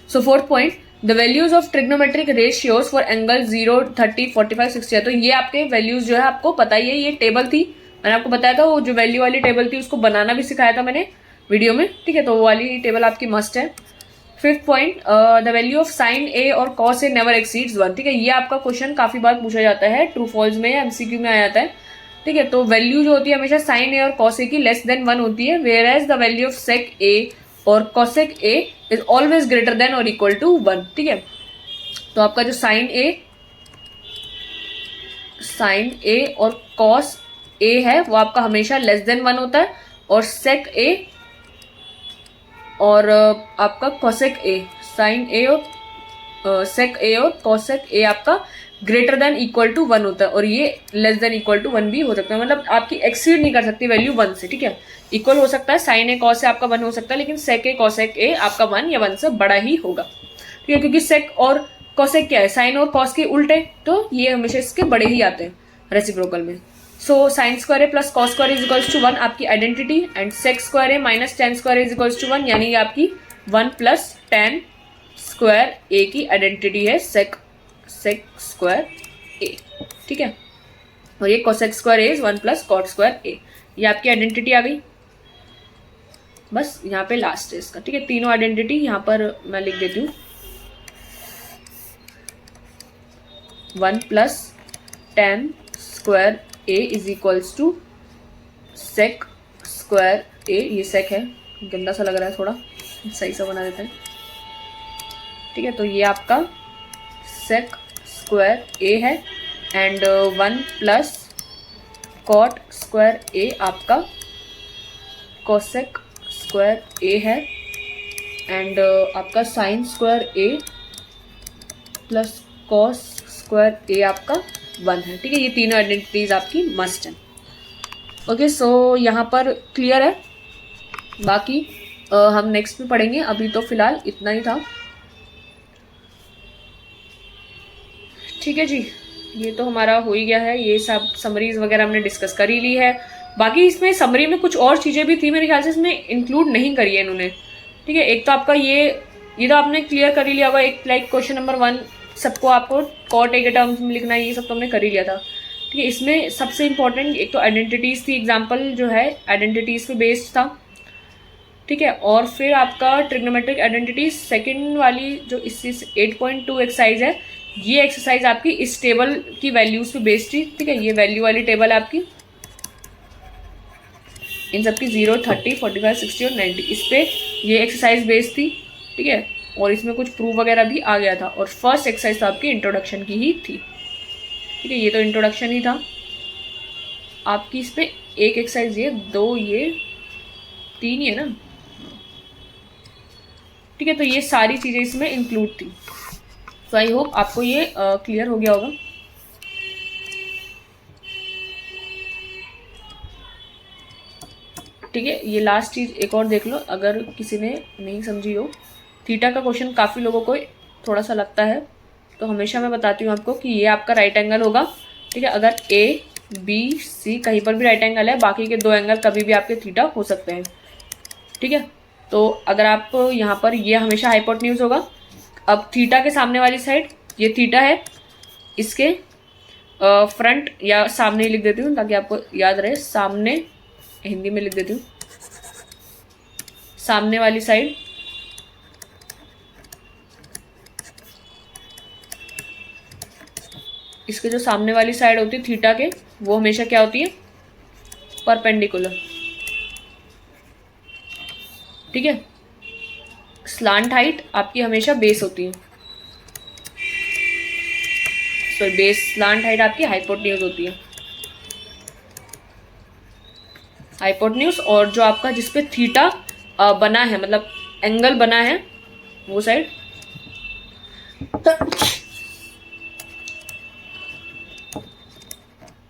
so fourth point, the values of trigonometric ratios for angle 0, 30, 45, 60 है। तो ये आपके वैल्यूज जो है आपको पता ही है, ये टेबल थी, मैंने आपको बताया था, वो जो वैल्यू वाली टेबल थी उसको बनाना भी सिखाया था मैंने वीडियो में, ठीक है, तो वो वाली टेबल आपकी मस्ट है। Fifth point, the value of sine A और कॉस ए नेवर एक्सीड्स 1, ठीक है, ये आपका क्वेश्चन काफी बार पूछा जाता है, ट्रू फॉल्स में या एमसीक्यू में आ जाता है, ठीक है। तो वैल्यू जो होती है हमेशा साइन ए और कॉस ए की लेस देन 1 होती है, whereas the value of sec A और cosec A is always greater than or equal to 1, ठीक है। तो आपका जो साइन ए और कॉस ए है वो आपका हमेशा लेस देन 1 होता है, और सेक ए और आपका कॉसेक ए, साइन ए और सेक ए और कॉसेक ए आपका ग्रेटर देन इक्वल टू 1 होता है, और ये लेस देन इक्वल टू 1 भी हो सकता है, मतलब आपकी एक्सीड नहीं कर सकती वैल्यू 1 से, ठीक है। इक्वल हो सकता है, साइन ए कॉस से आपका 1 हो सकता है, लेकिन सेक ए कॉसेक ए आपका 1 या 1 से बड़ा ही होगा, ठीक है, क्योंकि सेक और कॉसेक क्या है, साइन और कॉस के उल्टे, तो ये हमेशा इसके बड़े ही आते हैं रेसिप्रोकल में। So sine square A plus cos square is equals to 1 आपकी identity, and sec square A minus tan square is equals to 1, यानी आपकी 1 प्लस टेन स्क्वायर ए की आइडेंटिटी है सेक स्क्वायर ए, ठीक है, और ये cosec square A is 1 plus cot square A, ये आपकी आइडेंटिटी आ गई। बस यहाँ पे लास्ट है इसका, ठीक है, तीनों आइडेंटिटी यहाँ पर मैं लिख देती हूँ, 1 plus tan square A is equals to sec square A, ये सेक है, गंदा सा लग रहा है थोड़ा, सही सा बना देते हैं, ठीक है, तो ये आपका सेक स्क्वायर ए है, एंड 1 प्लस कॉट स्क्वायर ए आपका कोसेक स्क्वायर ए है, एंड आपका sine square A plus cos square ए आपका 1 है, ठीक है, ये तीनों आइडेंटिटीज आपकी मस्ट है। ओके, सो यहाँ पर क्लियर है, बाकी हम नेक्स्ट में पढ़ेंगे, अभी तो फिलहाल इतना ही था, ठीक है जी। ये तो हमारा हो ही गया है, ये सब समरीज वगैरह हमने डिस्कस कर ही ली है, बाकी इसमें समरी में कुछ और चीज़ें भी थी मेरे ख्याल से इसमें इंक्लूड नहीं करी है इन्होंने, ठीक है। एक तो आपका ये तो आपने क्लियर कर ही लिया होगा, एक लाइक क्वेश्चन नंबर 1 सबको आपको कॉट ए के टर्म्स में लिखना है, ये सब तो हमने कर ही लिया था, ठीक है। इसमें सबसे इंपॉर्टेंट एक तो आइडेंटिटीज़ थी, एग्जाम्पल जो है आइडेंटिटीज़ पे बेस्ड था, ठीक है, और फिर आपका ट्रिग्नोमेट्रिक आइडेंटिटीज सेकंड वाली जो इस 8.2 एक्सरसाइज है, ये एक्सरसाइज आपकी इस टेबल की वैल्यूज पे बेस्ड थी, ठीक है, ये वैल्यू वाली टेबल है आपकी, इन सबकी 0, 30, 45, 60 और 90, इस पे ये एक्सरसाइज बेस्ड थी, ठीक है, और इसमें कुछ प्रूफ वगैरह भी आ गया था, और फर्स्ट एक्सरसाइज तो आपकी इंट्रोडक्शन की ही थी, ठीक है, ये तो इंट्रोडक्शन ही था आपकी। इस पे एक एक्सरसाइज ये, 2 ये 3 ही है ना, ठीक है, तो ये सारी चीज़ें इसमें इंक्लूड थी, तो आई होप आपको ये क्लियर हो गया होगा। ठीक है, ये लास्ट चीज़ एक और देख लो, अगर किसी ने नहीं समझी हो, थीटा का क्वेश्चन काफ़ी लोगों को थोड़ा सा लगता है, तो हमेशा मैं बताती हूँ आपको कि ये आपका राइट एंगल होगा, ठीक है, अगर ए बी सी कहीं पर भी राइट एंगल है, बाकी के 2 एंगल कभी भी आपके थीटा हो सकते हैं, ठीक है। तो अगर आप यहाँ पर ये हमेशा हाइपोटेन्यूज होगा, अब थीटा के सामने वाली साइड ये थीटा है, इसके फ्रंट या सामने लिख देती हूँ ताकि आपको याद रहे, सामने हिंदी में लिख देती हूँ, सामने वाली साइड इसके जो सामने वाली साइड होती है थीटा के, वो हमेशा क्या होती है, परपेंडिकुलर, ठीक है। स्लांट हाइट आपकी हमेशा बेस होती है, सॉरी बेस, स्लांट हाइट आपकी हाइपोटेन्यूज होती है, हाइपोटेन्यूज, और जो आपका जिसपे थीटा बना है, मतलब एंगल बना है, वो साइड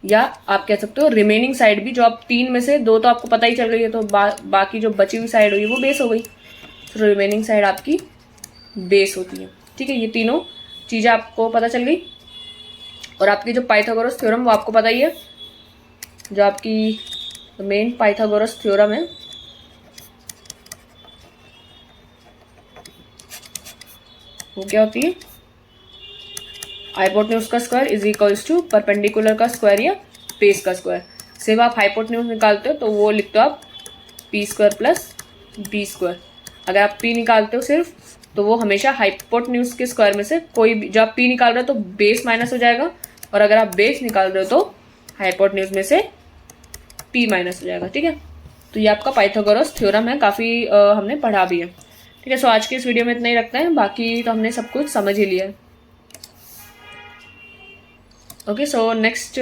या आप कह सकते हो रिमेनिंग साइड भी, जो आप 3 में से 2 तो आपको पता ही चल रही है, तो बाकी जो बची हुई साइड हुई वो बेस हो गई, तो रिमेनिंग साइड आपकी बेस होती है, ठीक है। ये तीनों चीज़ें आपको पता चल गई, और आपकी जो पाइथागोरस थ्योरम वो आपको पता ही है, जो आपकी मेन पाइथागोरस थ्योरम है, वो क्या होती है, हाइपोटेन्यूज का square is equals to perpendicular का स्क्वायर या बेस का स्क्वायर। सिर्फ आप हाइपोटेन्यूज निकालते हो तो वो लिखते हो आप P square plus B square. अगर आप पी निकालते हो सिर्फ, तो वो हमेशा हाइपोटेन्यूज के स्क्वायर में से कोई भी, जब आप पी निकाल रहे हो तो बेस माइनस हो जाएगा, और अगर आप बेस निकाल रहे हो तो हाइपोटेन्यूज में से पी माइनस हो जाएगा। ठीक है, तो ये आपका पाइथागोरस थ्योरम है, काफ़ी हमने पढ़ा भी है। ठीक है, सो आज के इस वीडियो में इतना ही रखते हैं, बाकी तो हमने सब कुछ समझ ही लिया है। Okay, so next